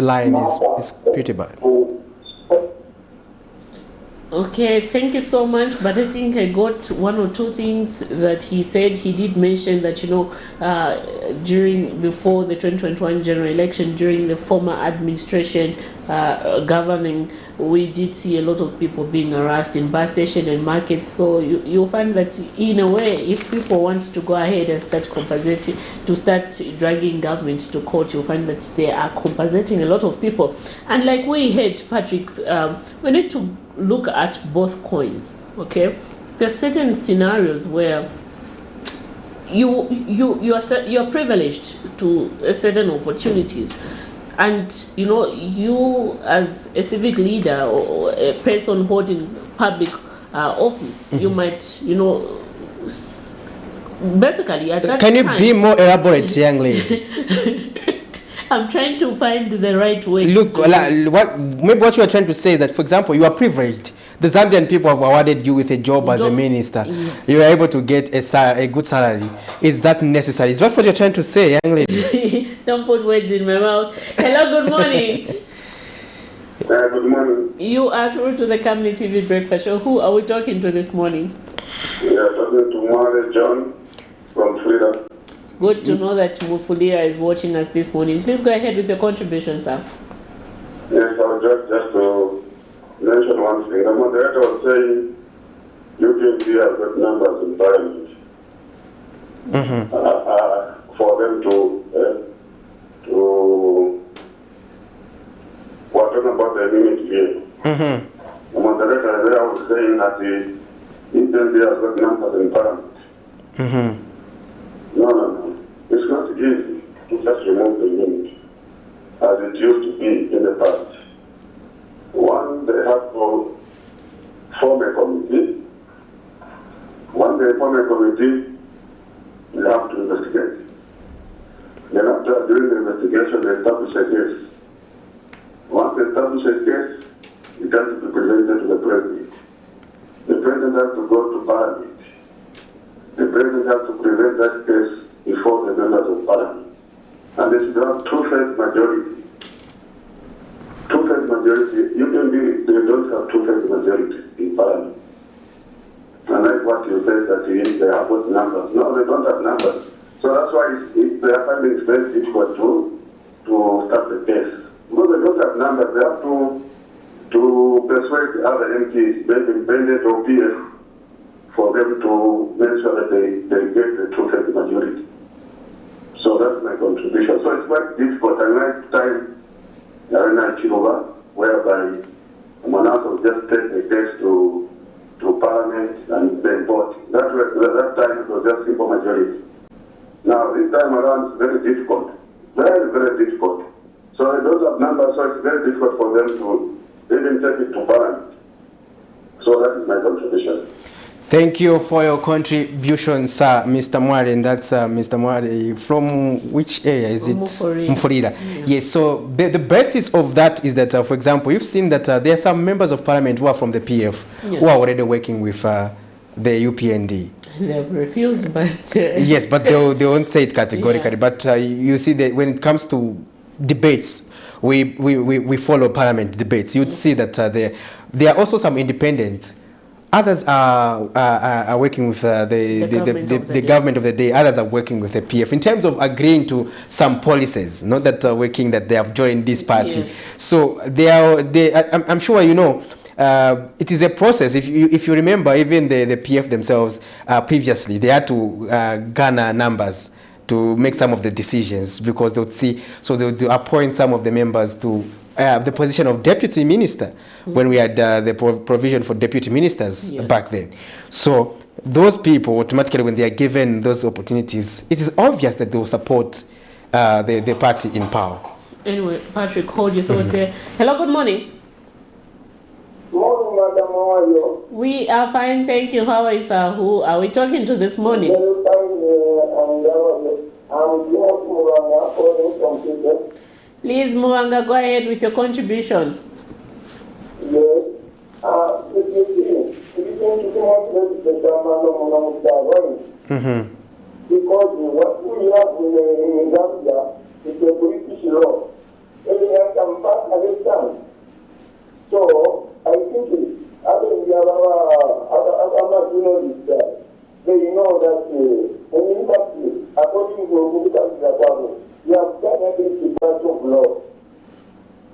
the line is pretty bad. Okay, thank you so much. But I think I got one or two things that he said. He did mention that, before the 2021 general election, during the former administration governing, we did see a lot of people being harassed in bus station and markets. So you'll find that in a way, if people want to go ahead and start compensating, to start dragging government to court, you'll find that they are compensating a lot of people. And like we heard, Patrick, we need to look at both coins. Okay, there's certain scenarios where you're privileged to certain opportunities, and you as a civic leader or a person holding public office, you might basically at that Can you time, be more elaborate, young lady? I'm trying to find the right way. Look, maybe what you are trying to say is that, for example, you are privileged. The Zambian people have awarded you with a job as a minister. Yes. You are able to get a good salary. Is that necessary? Is that what you're trying to say, young lady? Don't put words in my mouth. Hello, good morning. Good morning. You are through to the Camnet TV Breakfast Show. Who are we talking to this morning? We are talking to Mwale John from Florida. Good to know that Mufulira is watching us this morning. Please go ahead with your contribution, sir. Yes, I was just to mention one thing. The moderator was saying UPND has got numbers in parliament for them to we're talking about the limit here. The moderator there was saying that the UPND has got numbers in parliament. No. It's not easy to just remove the limit as it used to be in the past. One, they have to form a committee. When they form a committee, they have to investigate. Then after doing the investigation, they establish a case. Once they establish a case, it has to be presented to the president. The president has to go to parliament. The president has to present that case before the members of parliament. And they should have two-thirds majority. Two-thirds majority, they don't have two-thirds majority in parliament. And that's what you said, that they have got numbers. No, they don't have numbers. So that's why they are finding it very difficult to start the case. Because they don't have numbers, they have to persuade other MPs, maybe independent or PF, for them to make sure that they get the two-thirds majority. So that's my contribution. So it's quite difficult. And last time, whereby Manasseh will just take the case to Parliament and then vote. That time it was just simple majority. Now this time around it's very difficult. Very, very difficult. So they don't have numbers, so it's very difficult for them to even take it to Parliament. So that is my contribution. Thank you for your contribution, sir, Mr. Mwale. And that's Mr. Mwale from which area is it? Mufulira. Yes, so the basis of that is that, for example, you've seen that there are some members of parliament who are from the PF who are already working with the UPND. They have refused, but... yes, but they won't say it categorically. But you see that when it comes to debates, we follow parliament debates. You'd see that there are also some independents. Others are working with the government of the day. Others are working with the PF in terms of agreeing to some policies, not that working that they have joined this party. Yes. So I'm sure you know. It is a process. If you remember, even the PF themselves previously, they had to garner numbers to make some of the decisions because they would see. So they would appoint some of the members to the position of deputy minister when we had the provision for deputy ministers back then. So those people automatically, when they are given those opportunities, it is obvious that they will support the party in power. Anyway, Patrick, hold your thought there. Hello, good morning. Morning, Madam. How are you? We are fine, thank you. How is who are we talking to this morning? Very fine, I'm from Peter. Please, Muanga, go ahead with your contribution. Yes. Because what we have in Zambia is a British law. Any time according to Ogubuka, you have done everything part of law.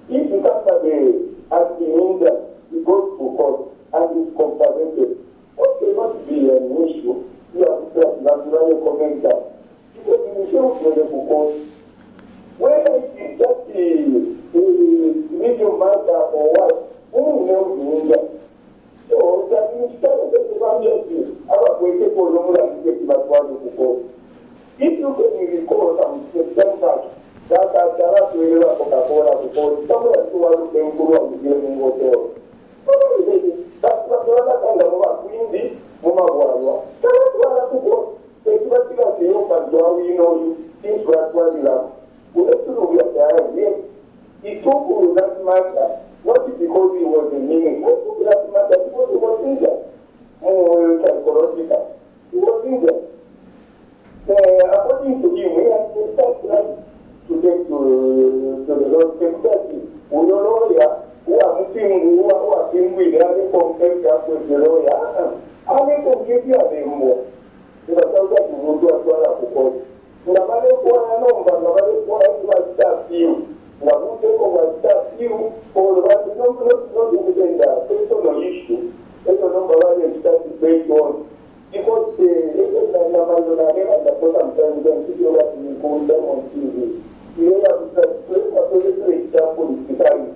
If you come as the injured, you go to court and it's compensated. What cannot be an issue? You have to naturally comment that. Because in the show for the court, whether it's just the medium matter or what, who knows the injured? So that means that the evangelist, our way to go long and get back to the court. If you can recall some September, that are really a Coca-Cola because someone who was going to go and be given water. That's what the other kind of Quindi, Mama Guarua. That's what I suppose. It's not because you open door, we know you, things were what we love. We have to know we are there, yes. It took you that matter, not because he was a meaning. What took that matter? Because he was injured. More psychological. He was injured. According to him, we have to start right to get to the Lord Kentucky. We don't know who are moving, who are being with the compared with the lawyer. I mean, to give you a name more. You are talking to go to a quarter of the court. The money for a number, the money for a staff you. The money for a staff you, or the money not to get that. It's no issue. It's a number of the staff is based on. Because the number of the sometimes when people have to go them on TV. You have to say, for example, is Italy.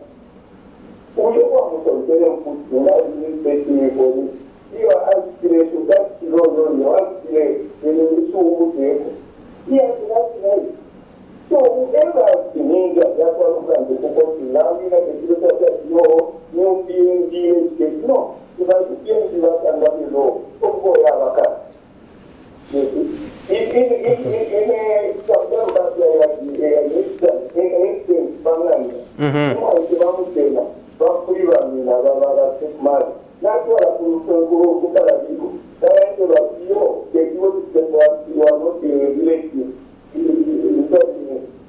We want to tell them put you not in the for this. You are asked to that road, you are asked to so good. Yes, that's right. So whoever has been injured, that's what I'm going to focus on. Now we have to look at that no UPND case. No. If I UPND was under the law, of course, I have a car. In September, there was an instance, Bangladesh. That's what I put to Karabiku. That I said, you are not related.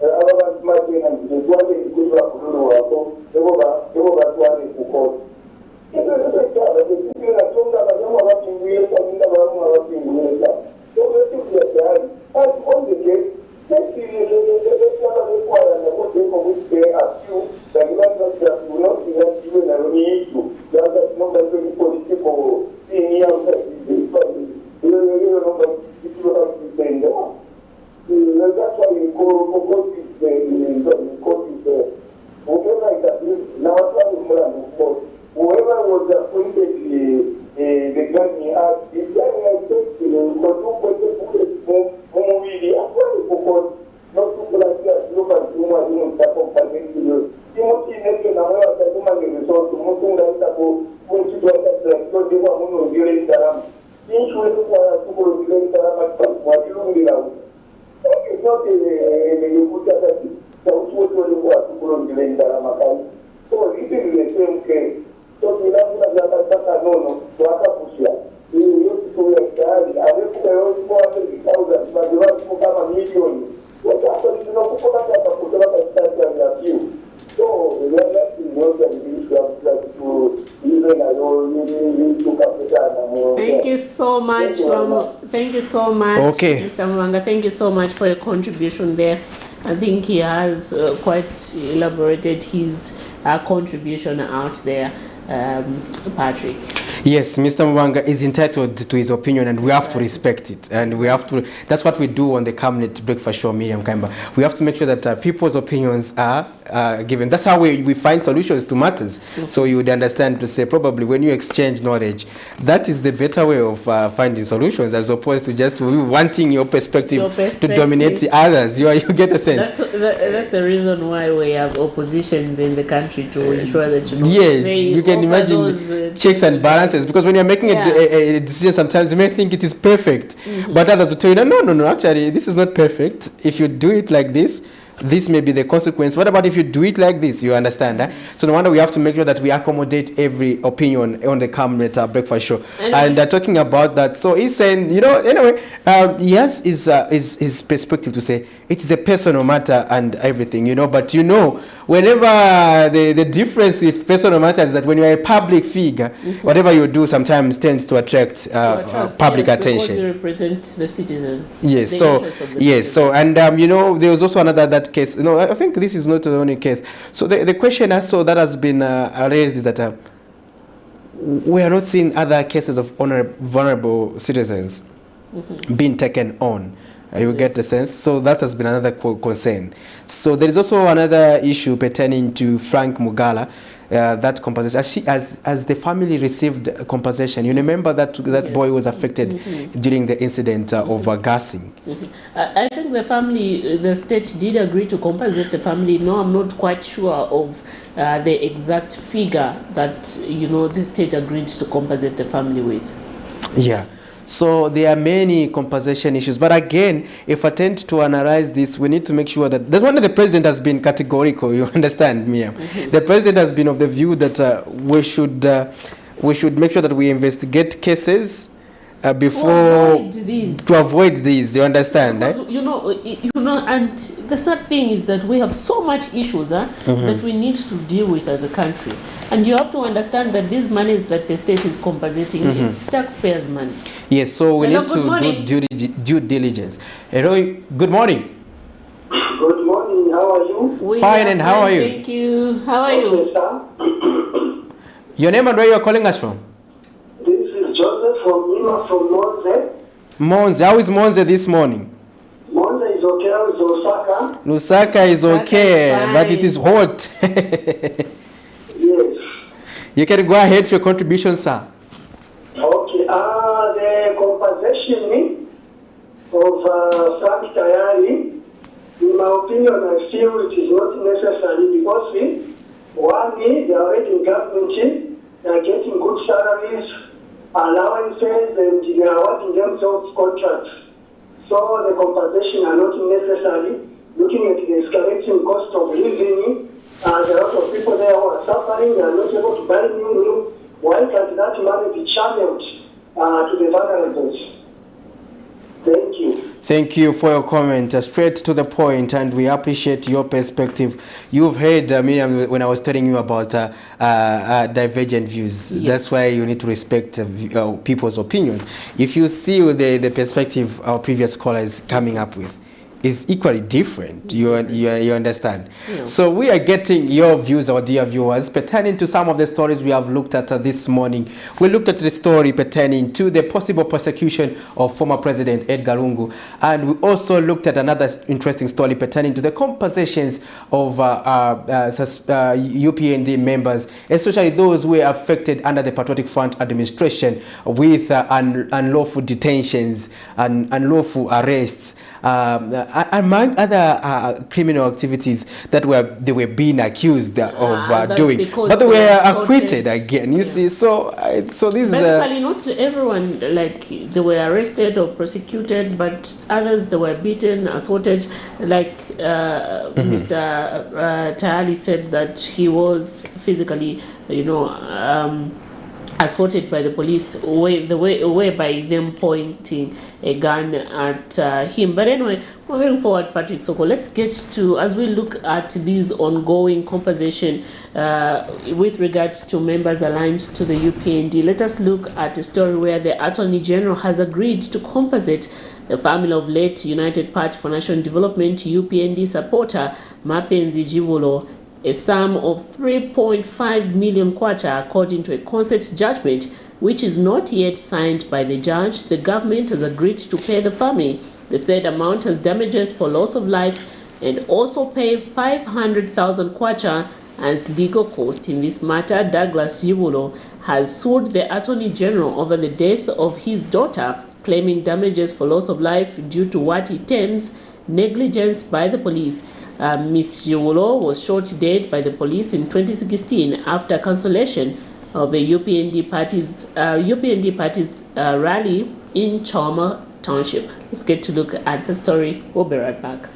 Other than Martin and the one that you could have to they were to court. If there is a child, the people that told that I don't want to be able to do that. So let's do that. As on the case, let's see the require and what they for which they ask you, that you will not be that you will need to. That's not that very political thing here. You know, but if you have to say no. That's why we go to the court is there. Whatever that is, now whoever was appointed the gun he had, the gun has taken for 2.2 because not to like that, look at human type of you. Timothy Nelson, a human resource, Mutum Dantabo, which is what so they were one of the Saram. Each way to go to the Saram, what you don't know. That is not a good so this is the same case. So we have no, so I can push you. You used to extend, I will put around 400,000, but you want to become a million. What happens is not put a few. So the last thing was that to even I don't to capital. Thank you so much, thank you so much, okay. Mr. Mwanga. Thank you so much for your contribution there. I think he has quite elaborated his contribution out there, Patrick. Yes, Mr. Mwanga is entitled to his opinion and we have to respect it. And we have to, that's what we do on the Camnet Breakfast Show, Miriam Kaimba. We have to make sure that people's opinions are given. That's how we find solutions to matters. So you would understand to say probably when you exchange knowledge, that is the better way of finding solutions as opposed to just wanting your perspective to dominate the others. You get the sense. That's the reason why we have oppositions in the country to ensure that yes, you can imagine checks and balances. Because when you're making a decision, sometimes you may think it is perfect, but others will tell you, no, actually, this is not perfect. If you do it like this, this may be the consequence. What about if you do it like this? You understand? So no wonder we have to make sure that we accommodate every opinion on the Camnet breakfast show. And talking about that, so he's saying, you know, anyway, he has his perspective to say it is a personal matter and everything, you know. But you know, whenever the difference with personal matters is that when you are a public figure, whatever you do sometimes tends to attract public attention. Because you represent the citizens. Yes. So yes. So and you know, there was also another that case. You know, I think this is not the only case. So the question also that has been raised is that we are not seeing other cases of vulnerable citizens being taken on. You get the sense? So that has been another concern. So there is also another issue pertaining to Frank Mugala, that compensation. As the family received compensation, you remember that boy was affected during the incident of gassing. I think the state did agree to compensate the family. No, I'm not quite sure of the exact figure that, you know, the state agreed to compensate the family with. Yeah. So there are many compensation issues. But again, if I tend to analyze this, we need to make sure that that's one of the president has been categorical. You understand, Mia? The president has been of the view that we should make sure that we investigate cases before to avoid these. You understand? Because, you know, and the sad thing is that we have so much issues that we need to deal with as a country. And you have to understand that these monies that the state is compensating, it's taxpayers' money. Yes, so we need to do due diligence. Roy, good morning. Good morning, how are you? Fine, and how are you? Thank you. How are you? Your name and where you are calling us from? This is Joseph from Lima, from Monze. Monze, how is Monze this morning? Monze is okay, how is Lusaka? Lusaka is okay, but it is hot. Yes. You can go ahead for your contribution, sir. Okay, the compensation of Frank Tayari, in my opinion, I feel it is not necessary because one, they are already in government, they are getting good salaries, allowances, and they are awarding themselves contracts. So the compensation are not necessary. Looking at the escalating cost of living, there are a lot of people there who are suffering, they are not able to buy new room. Why can't that money be channeled to the vulnerables? Thank you. Thank you for your comment. Straight to the point, and we appreciate your perspective. You've heard, Miriam, when I was telling you about divergent views. Yes. That's why you need to respect people's opinions. If you see the perspective our previous caller is coming up with, is equally different. You understand? Yeah. So we are getting your views, our dear viewers, pertaining to some of the stories we have looked at this morning. We looked at the story pertaining to the possible persecution of former President Edgar Lungu, and we also looked at another interesting story pertaining to the compensations of UPND members, especially those who were affected under the Patriotic Front administration with unlawful detentions and unlawful arrests. Among other criminal activities that they were being accused of doing, but they were acquitted again. You see, so this basically not everyone, like, they were arrested or prosecuted, but others they were beaten, assaulted. Like Mr. Tayali said that he was physically, assaulted by the police, by them pointing a gun at him. But anyway, moving forward, Patrick Soko, let's get to, as we look at these ongoing compensation with regards to members aligned to the UPND, let us look at a story where the Attorney General has agreed to compensate the family of late United Party for National Development UPND supporter Mapenzi Jivulo a sum of 3.5 million kwacha according to a consent judgment which is not yet signed by the judge. The government has agreed to pay the family the said amount as damages for loss of life and also pay 500,000 kwacha as legal cost. In this matter, Douglas Jivulo has sued the Attorney General over the death of his daughter, claiming damages for loss of life due to what he terms negligence by the police. Ms. Jivulo was shot dead by the police in 2016 after cancellation of the UPND party's rally in Choma Township. Let's get to look at the story. We'll be right back.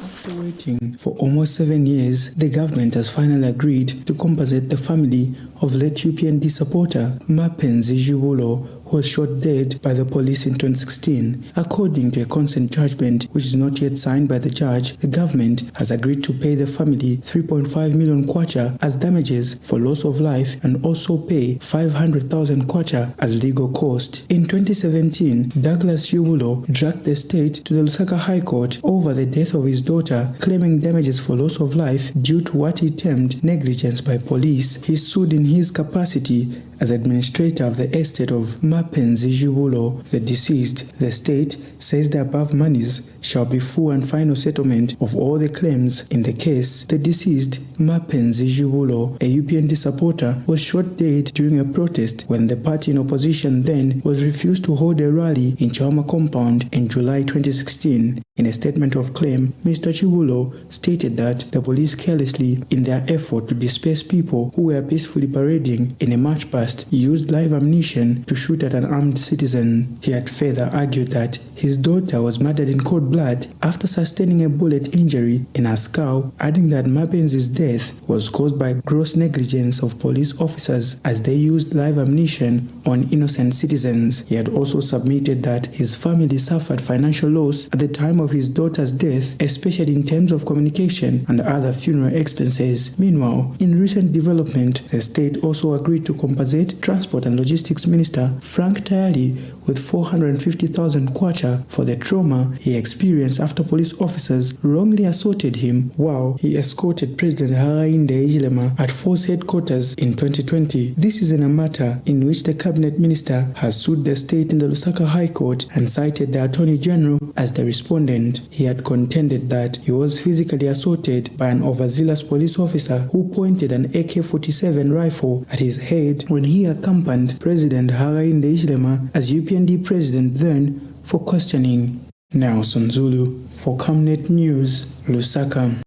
After waiting for almost 7 years, the government has finally agreed to compensate the family of late UPND supporter Mapenzi Jubulo, who was shot dead by the police in 2016. According to a consent judgment which is not yet signed by the judge, the government has agreed to pay the family 3.5 million kwacha as damages for loss of life and also pay 500,000 kwacha as legal cost. In 2017, Douglas Jubulo dragged the state to the Lusaka High Court over the death of his daughter, claiming damages for loss of life due to what he termed negligence by police. He sued in his capacity as administrator of the estate of Mapenzi Jubulo, the deceased. The state says the above monies shall be full and final settlement of all the claims in the case. The deceased, Mapenzi Jubulo, a UPND supporter, was shot dead during a protest when the party in opposition then was refused to hold a rally in Chawama compound in July 2016. In a statement of claim, Mr. Jubulo stated that the police carelessly, in their effort to disperse people who were peacefully parading in a march past, used live ammunition to shoot at an armed citizen. He had further argued that his daughter was murdered in cold blood after sustaining a bullet injury in her skull, adding that Mapenzi's death was caused by gross negligence of police officers as they used live ammunition on innocent citizens. He had also submitted that his family suffered financial loss at the time of his daughter's death, especially in terms of communication and other funeral expenses. Meanwhile, in recent development, the state also agreed to compensate Transport and Logistics Minister Frank Tayali with 450,000 kwacha for the trauma he experienced after police officers wrongly assaulted him while he escorted President Hakainde Hichilema at Force Headquarters in 2020. This is in a matter in which the Cabinet Minister has sued the state in the Lusaka High Court and cited the Attorney General as the respondent. He had contended that he was physically assaulted by an overzealous police officer who pointed an AK-47 rifle at his head when he accompanied President Hakainde Hichilema as UPND President then for questioning. Nelson Zulu for Camnet News, Lusaka.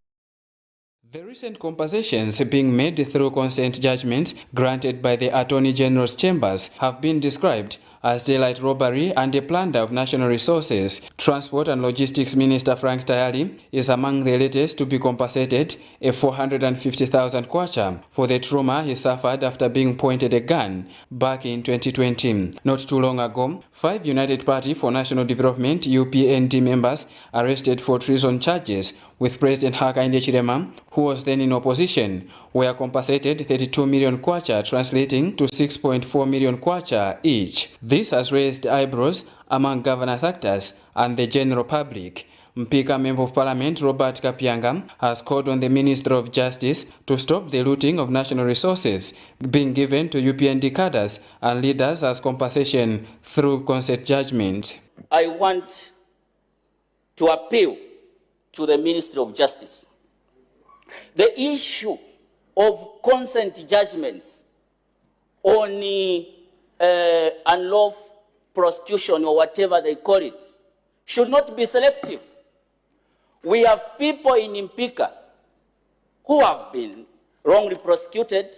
The recent compensations being made through consent judgments granted by the Attorney General's chambers have been described as daylight robbery and a plunder of national resources. Transport and Logistics Minister Frank Tayali is among the latest to be compensated a 450,000 kwacha for the trauma he suffered after being pointed a gun back in 2020. Not too long ago, 5 United Party for National Development UPND members arrested for treason charges with President Hakainde Hichilema, who was then in opposition, were compensated 32 million kwacha, translating to 6.4 million kwacha each. This has raised eyebrows among governance actors and the general public. Mpika Member of Parliament Robert Kapyanga has called on the Minister of Justice to stop the looting of national resources being given to UPND cadres and leaders as compensation through consent judgment. I want to appeal to the Ministry of Justice. The issue of consent judgments on unlawful prosecution or whatever they call it should not be selective. We have people in Mpika who have been wrongly prosecuted,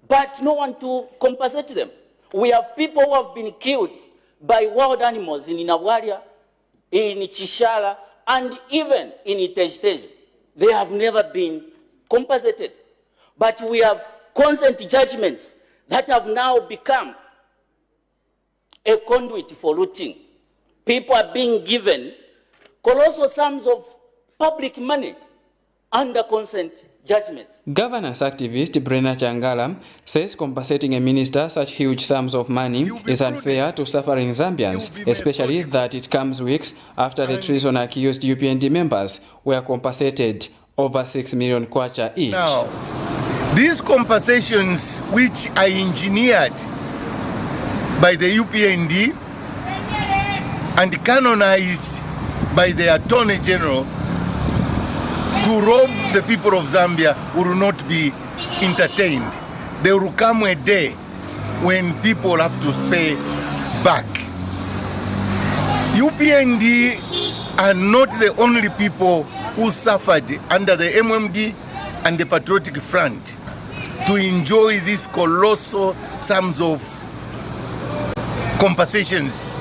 but no one to compensate them. We have people who have been killed by wild animals in Inabwaria, in Chishala, and even in Itejteji. They have never been compensated. But we have consent judgments that have now become a conduit for looting. People are being given colossal sums of public money under consent judgments. Governance activist Brenna Changala says compensating a minister such huge sums of money is unfair to suffering Zambians, especially that it comes weeks after the treason accused UPND members were compensated over 6 million kwacha each. Now, these compensations which are engineered by the UPND and canonized by the Attorney General to rob the people of Zambia will not be entertained. There will come a day when people have to pay back. UPND are not the only people who suffered under the MMD and the Patriotic Front to enjoy these colossal sums of compensations.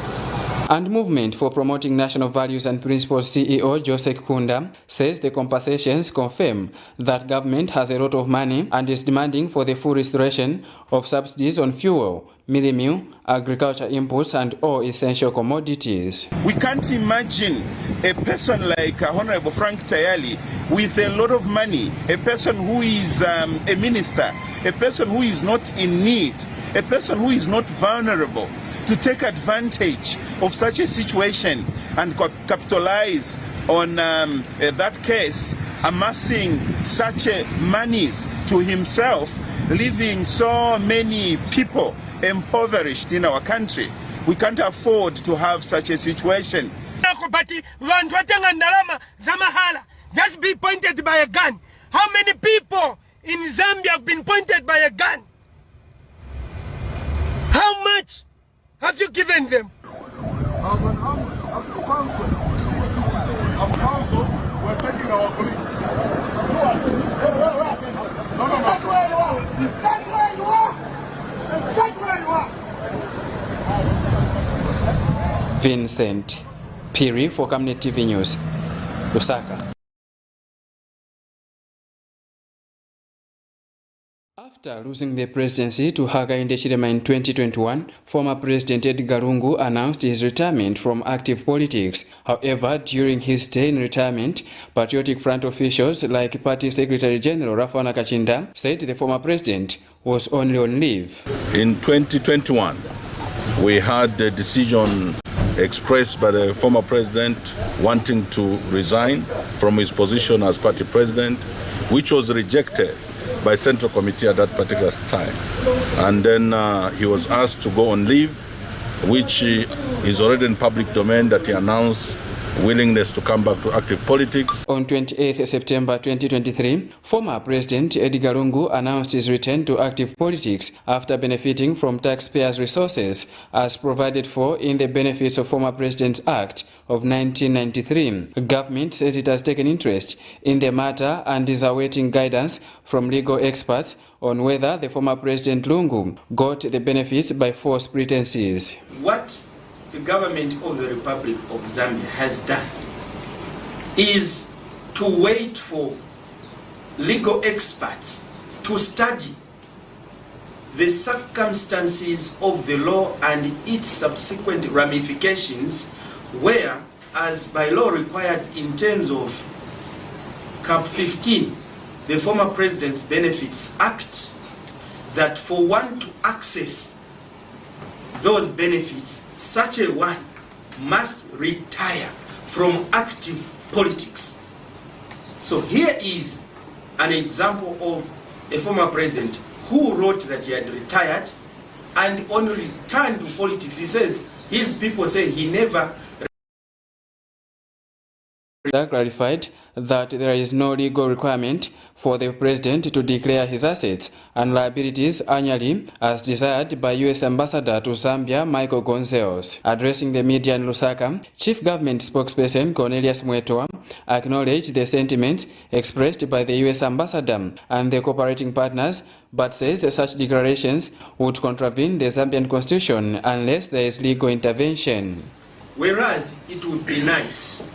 And Movement for Promoting National Values and Principles CEO Joseph Kunda says the compensations confirm that government has a lot of money and is demanding for the full restoration of subsidies on fuel, mealie meal, agriculture inputs and all essential commodities. We can't imagine a person like Honorable Frank Tayali with a lot of money, a person who is a minister, a person who is not in need, a person who is not vulnerable, to take advantage of such a situation and capitalize on that case, amassing such monies to himself, leaving so many people impoverished in our country. We can't afford to have such a situation. Just be pointed by a gun. How many people in Zambia have been pointed by a gun? How much have you given them? I'm counsel. We're taking our police. Stand where you are. Stand where you are. Stand where you are. Vincent Piri for Camnet TV News, Lusaka. After losing the presidency to Hakainde Hichilema in 2021, former President Edgar Lungu announced his retirement from active politics. However, during his stay in retirement, Patriotic Front officials like Party Secretary General Rafana Kachinda said the former president was only on leave. In 2021, we had a decision expressed by the former president wanting to resign from his position as party president, which was rejected by Central Committee at that particular time. And then he was asked to go on leave, which is already in public domain that he announced willingness to come back to active politics. On 28th September 2023, former President Edgar Lungu announced his return to active politics after benefiting from taxpayers' resources as provided for in the Benefits of Former Presidents Act of 1993. The government says it has taken interest in the matter and is awaiting guidance from legal experts on whether the former President Lungu got the benefits by false pretenses. What the government of the Republic of Zambia has done is to wait for legal experts to study the circumstances of the law and its subsequent ramifications, where, as by law required in terms of Cap 15, the former President's Benefits Act, that for one to access those benefits, such a one must retire from active politics. So here is an example of a former president who wrote that he had retired, and on return to politics, he says his people say he never clarified that there is no legal requirement for the president to declare his assets and liabilities annually as desired by U.S. Ambassador to Zambia Michael Gonzales. Addressing the media in Lusaka, Chief Government Spokesperson Cornelius Mwetoa acknowledged the sentiments expressed by the U.S. Ambassador and the cooperating partners, but says such declarations would contravene the Zambian Constitution unless there is legal intervention. Whereas it would be nice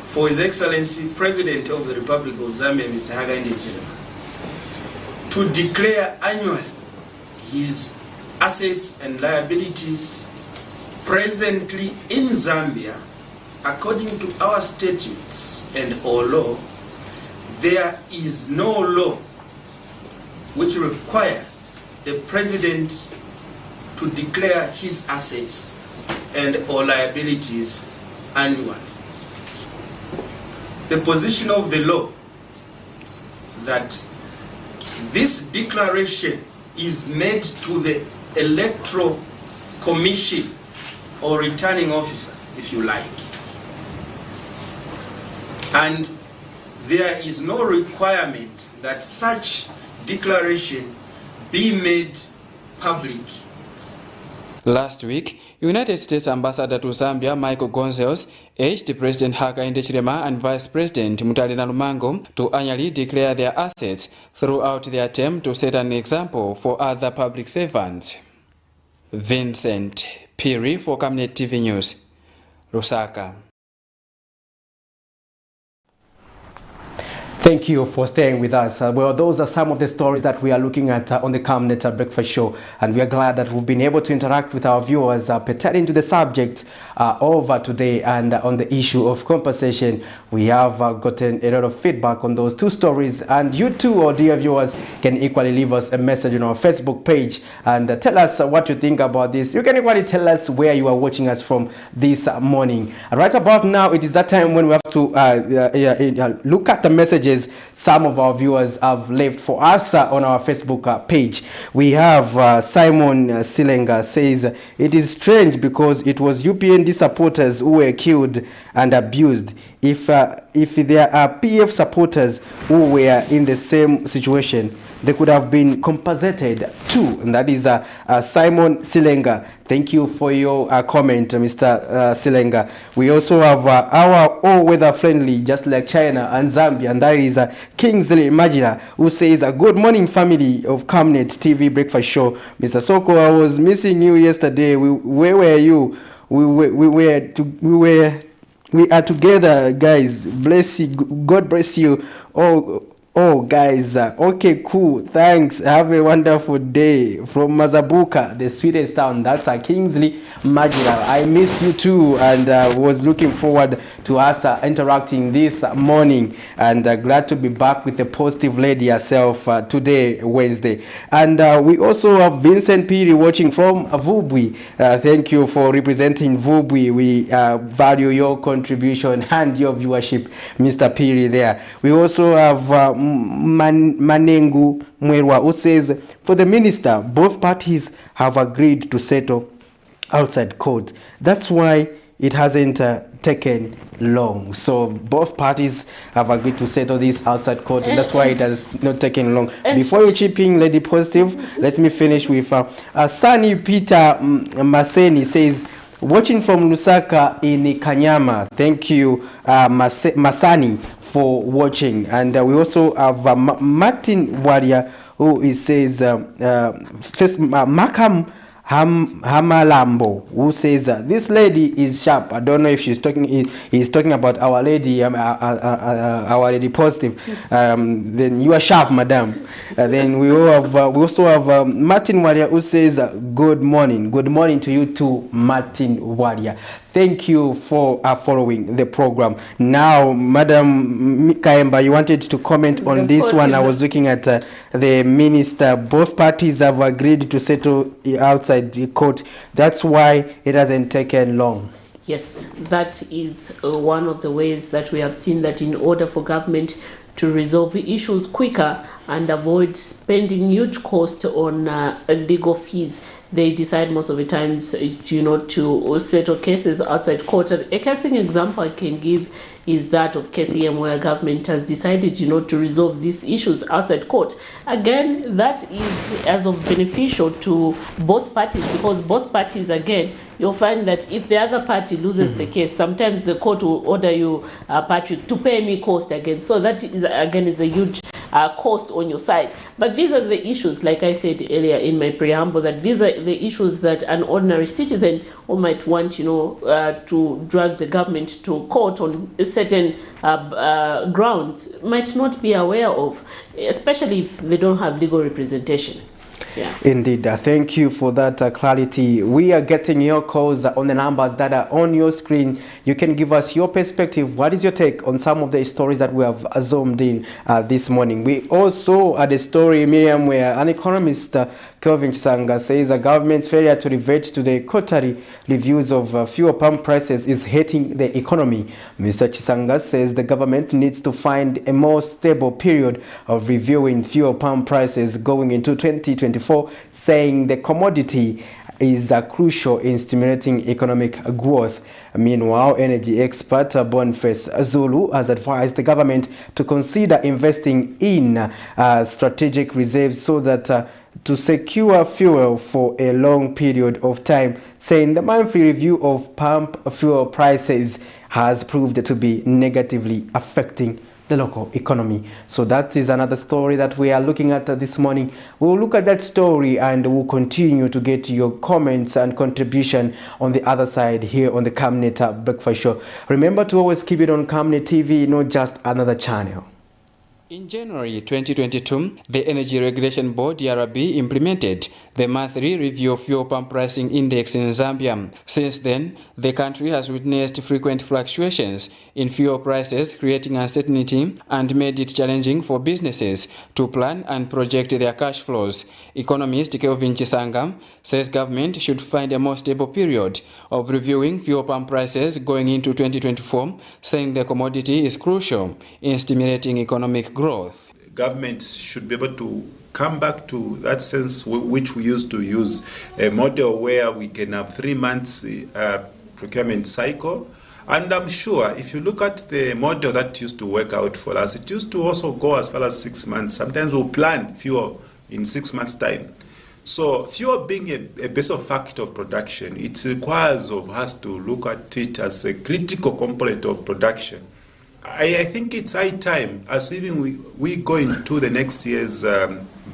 for His Excellency President of the Republic of Zambia, Mr. Hakainde Hichilema, to declare annually his assets and liabilities presently in Zambia. According to our statutes and our law, there is no law which requires the President to declare his assets and or liabilities annually. The position of the law that this declaration is made to the Electoral Commission or returning officer, if you like. And there is no requirement that such declaration be made public. Last week, United States Ambassador to Zambia Michael Gonzales urged President Hakainde Hichilema and Vice President Mutalina Lumango to annually declare their assets throughout their term to set an example for other public servants. Vincent Piri for Camnet TV News, Lusaka. Thank you for staying with us. Well, those are some of the stories that we are looking at on the Camnet Breakfast Show, and we are glad that we've been able to interact with our viewers pertaining to the subject over today and on the issue of compensation. We have gotten a lot of feedback on those two stories, and you too, our dear viewers, can equally leave us a message on our Facebook page and tell us what you think about this. You can equally tell us where you are watching us from this morning. Right about now, it is that time when we have to look at the messages some of our viewers have left for us on our Facebook page. We have Simon Silenga says, it is strange because it was UPND supporters who were killed and abused. If there are PF supporters who were in the same situation, they could have been compensated too. And that is Simon Silenga. Thank you for your comment, Mr. Silenga. We also have our all-weather friendly, just like China and Zambia, and that is Kingsley Majira, who says, good morning, family of Camnet TV Breakfast Show. Mr. Soko, I was missing you yesterday. Where were you? We are together, guys. Bless you. God bless you. Oh, guys. Okay, cool. Thanks. Have a wonderful day. From Mazabuka, the sweetest town. That's Kingsley Majira. I missed you too, and was looking forward to us interacting this morning. And glad to be back with the positive lady herself today, Wednesday. And we also have Vincent Piri watching from Vubwi. Thank you for representing Vubwi. We value your contribution and your viewership, Mr. Piri there. We also have Manengu Mwerwa, who says, for the minister, both parties have agreed to settle outside court. That's why it hasn't taken long. So both parties have agreed to settle this outside court, and that's why it has not taken long. Before you chip in, Lady Positive, let me finish with Sunny Peter Maseni says, watching from Lusaka in Kanyama. Thank you, Masani, for watching. And we also have Martin Warrior, who says, Makam Hamalambo, who says this lady is sharp. I don't know if he's talking about Our Lady, Our Lady Positive. Then you are sharp, madam. Then we also have Martin Warrior, who says good morning to you too, Martin Warrior. Thank you for following the program. Now, Madam Kaemba, you wanted to comment on this one. I was looking at the minister. Both parties have agreed to settle outside the court. That's why it hasn't taken long. Yes, that is one of the ways that we have seen that in order for government to resolve issues quicker and avoid spending huge cost on legal fees, they decide most of the times, to settle cases outside court. And a casing example I can give is that of KCM, where government has decided, to resolve these issues outside court. Again, that is as of beneficial to both parties, because both parties, again, you'll find that if the other party loses the case, sometimes the court will order you, Patrick, to pay me cost again. So that is, again, is a huge cost on your side. But these are the issues, like I said earlier in my preamble, that these are the issues that an ordinary citizen who might want, to drag the government to court on certain grounds might not be aware of, especially if they don't have legal representation. Yeah. Indeed. Thank you for that clarity. We are getting your calls on the numbers that are on your screen. You can give us your perspective. What is your take on some of the stories that we have zoomed in this morning? We also had a story, Miriam, where an economist, Kelvin Chisanga, says the government's failure to revert to the quarterly reviews of fuel pump prices is hitting the economy. Mr. Chisanga says the government needs to find a more stable period of reviewing fuel pump prices going into 2024, saying the commodity is crucial in stimulating economic growth. Meanwhile, energy expert Boniface Zulu has advised the government to consider investing in strategic reserves so that to secure fuel for a long period of time, saying the monthly review of pump fuel prices has proved to be negatively affecting the local economy. So that is another story that we are looking at this morning. We'll look at that story and we'll continue to get your comments and contribution on the other side here on the Camnet Breakfast Show. Remember to always keep it on Camnet TV, not just another channel. In January 2022, the Energy Regulation Board (ERB) implemented the monthly review of fuel pump pricing index in Zambia. Since then, the country has witnessed frequent fluctuations in fuel prices, creating uncertainty and made it challenging for businesses to plan and project their cash flows. Economist Kelvin Chisanga says government should find a more stable period of reviewing fuel pump prices going into 2024, saying the commodity is crucial in stimulating economic growth. Government should be able to come back to that sense which we used to use, a model where we can have 3 months procurement cycle. And I'm sure if you look at the model that used to work out for us, it used to also go as far as 6 months. Sometimes we'll plan fuel in 6 months' time. So fuel being a basic factor of production, it requires of us to look at it as a critical component of production. I think it's high time, as even we go into the next year's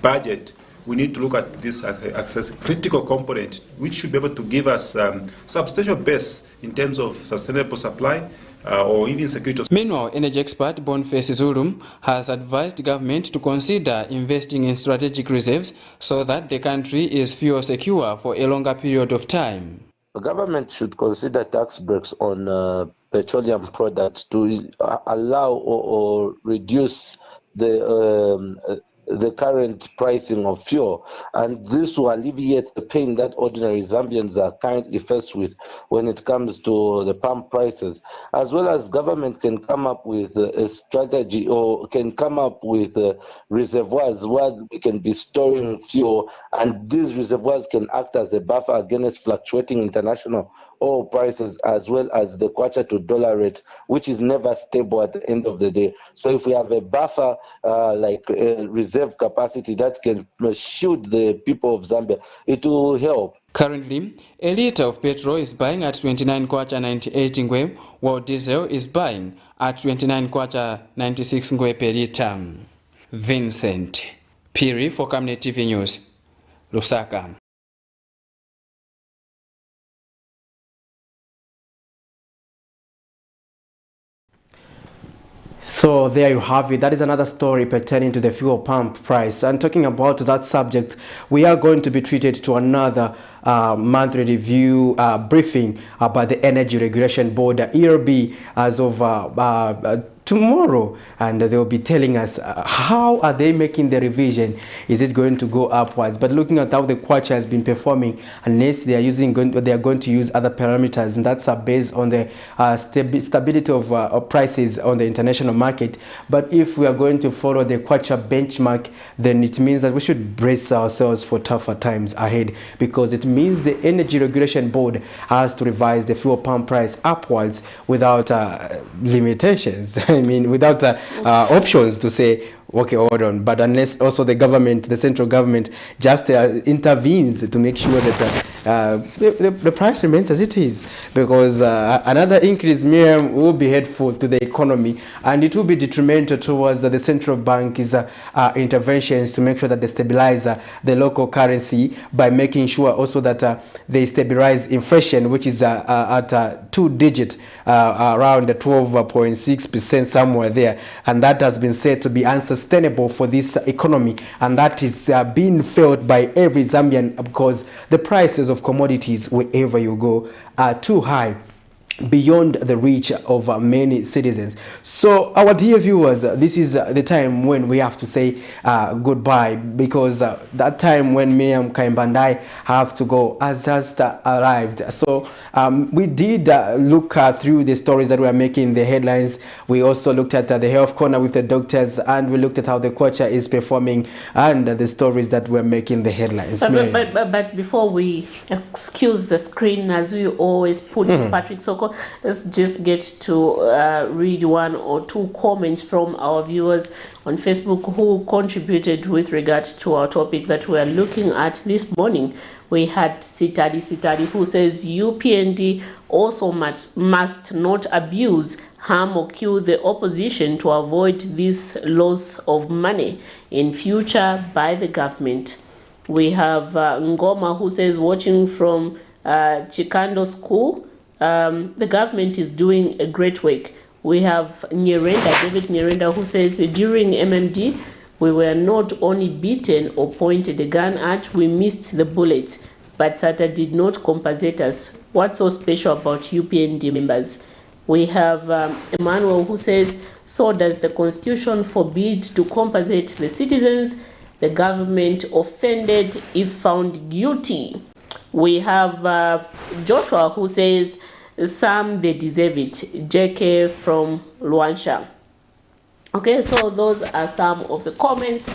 budget, we need to look at this as a critical component, which should be able to give us substantial base in terms of sustainable supply or even security. Meanwhile, energy expert Boniface Zulu has advised government to consider investing in strategic reserves so that the country is fuel secure for a longer period of time. The government should consider tax breaks on petroleum products to allow or reduce the current pricing of fuel, and this will alleviate the pain that ordinary Zambians are currently faced with when it comes to the pump prices, as well as government can come up with a strategy or can come up with reservoirs where we can be storing fuel, and these reservoirs can act as a buffer against fluctuating international oil prices, as well as the kwacha to dollar rate, which is never stable at the end of the day. So if we have a buffer like reserve capacity that can shield the people of Zambia, it will help. Currently, a litre of petrol is buying at 29 kwacha 98 ngwe, while diesel is buying at 29 kwacha 96 ngwe per litre. Vincent Piri for Camnet TV News, Lusaka. So there you have it. That is another story pertaining to the fuel pump price. And talking about that subject, we are going to be treated to another monthly review briefing by the Energy Regulation Board, ERB, as of tomorrow, and they will be telling us how are they making the revision. Is it going to go upwards? But looking at how the kwacha has been performing, unless they are going to use other parameters, and that's based on the stability of prices on the international market. But if we are going to follow the kwacha benchmark, then it means that we should brace ourselves for tougher times ahead, because it means the Energy Regulation Board has to revise the fuel pump price upwards without limitations. I mean, without options to say, okay, hold on. But unless also the government, the central government, just intervenes to make sure that the price remains as it is, because another increase, Miriam, will be helpful to the economy, and it will be detrimental towards the central bank's interventions to make sure that they stabilize the local currency by making sure also that they stabilize inflation, which is at 2-digit, around 12.6% somewhere there, and that has been said to be unsustainable for this economy, and that is being felt by every Zambian, because the prices of commodities wherever you go are too high, beyond the reach of many citizens. So our dear viewers, this is the time when we have to say goodbye, because that time when Miriam Kaimba and I have to go has just arrived. So we did look through the stories that were making the headlines. We also looked at the health corner with the doctors, and we looked at how the kwacha is performing and the stories that were making the headlines. But before we excuse the screen, as we always put Patrick Soko, let's just get to read one or two comments from our viewers on Facebook who contributed with regard to our topic that we are looking at this morning. We had Sitadi who says UPND also must not abuse harm or kill the opposition to avoid this loss of money in future by the government. We have Ngoma, who says, watching from Chikando School, the government is doing a great work. We have Nyerenda, David Nyerenda, who says, during MMD, we were not only beaten or pointed a gun at, we missed the bullet, but SATA did not compensate us. What's so special about UPND members? We have Emmanuel, who says, so does the Constitution forbid to compensate the citizens? The government offended if found guilty. We have Joshua, who says, some they deserve it. JK from Luansha. Okay, so those are some of the comments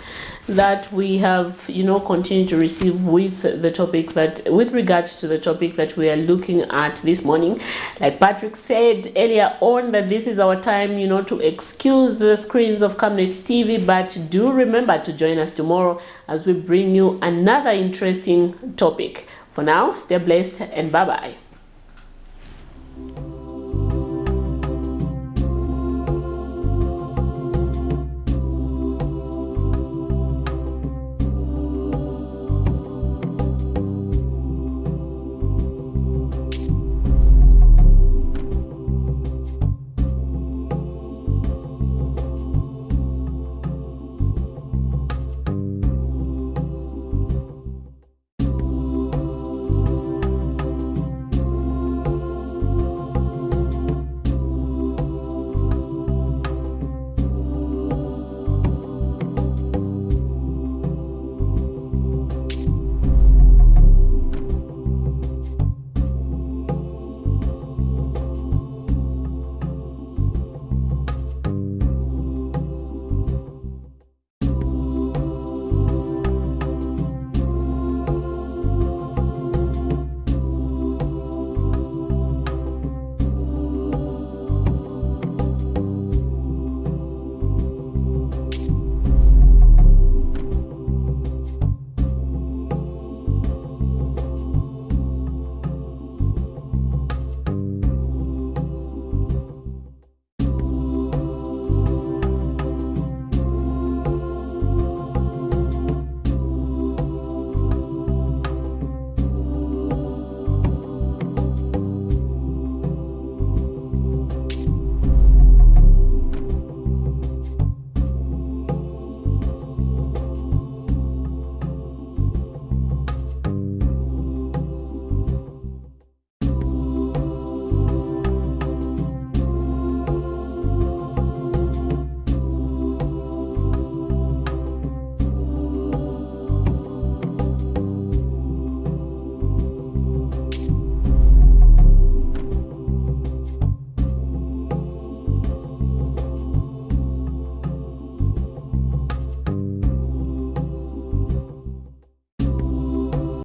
that we have, continued to receive with the topic that, with regards to the topic that we are looking at this morning. Like Patrick said earlier on, that this is our time, to excuse the screens of Camnet TV, but do remember to join us tomorrow as we bring you another interesting topic. For now, stay blessed and bye-bye.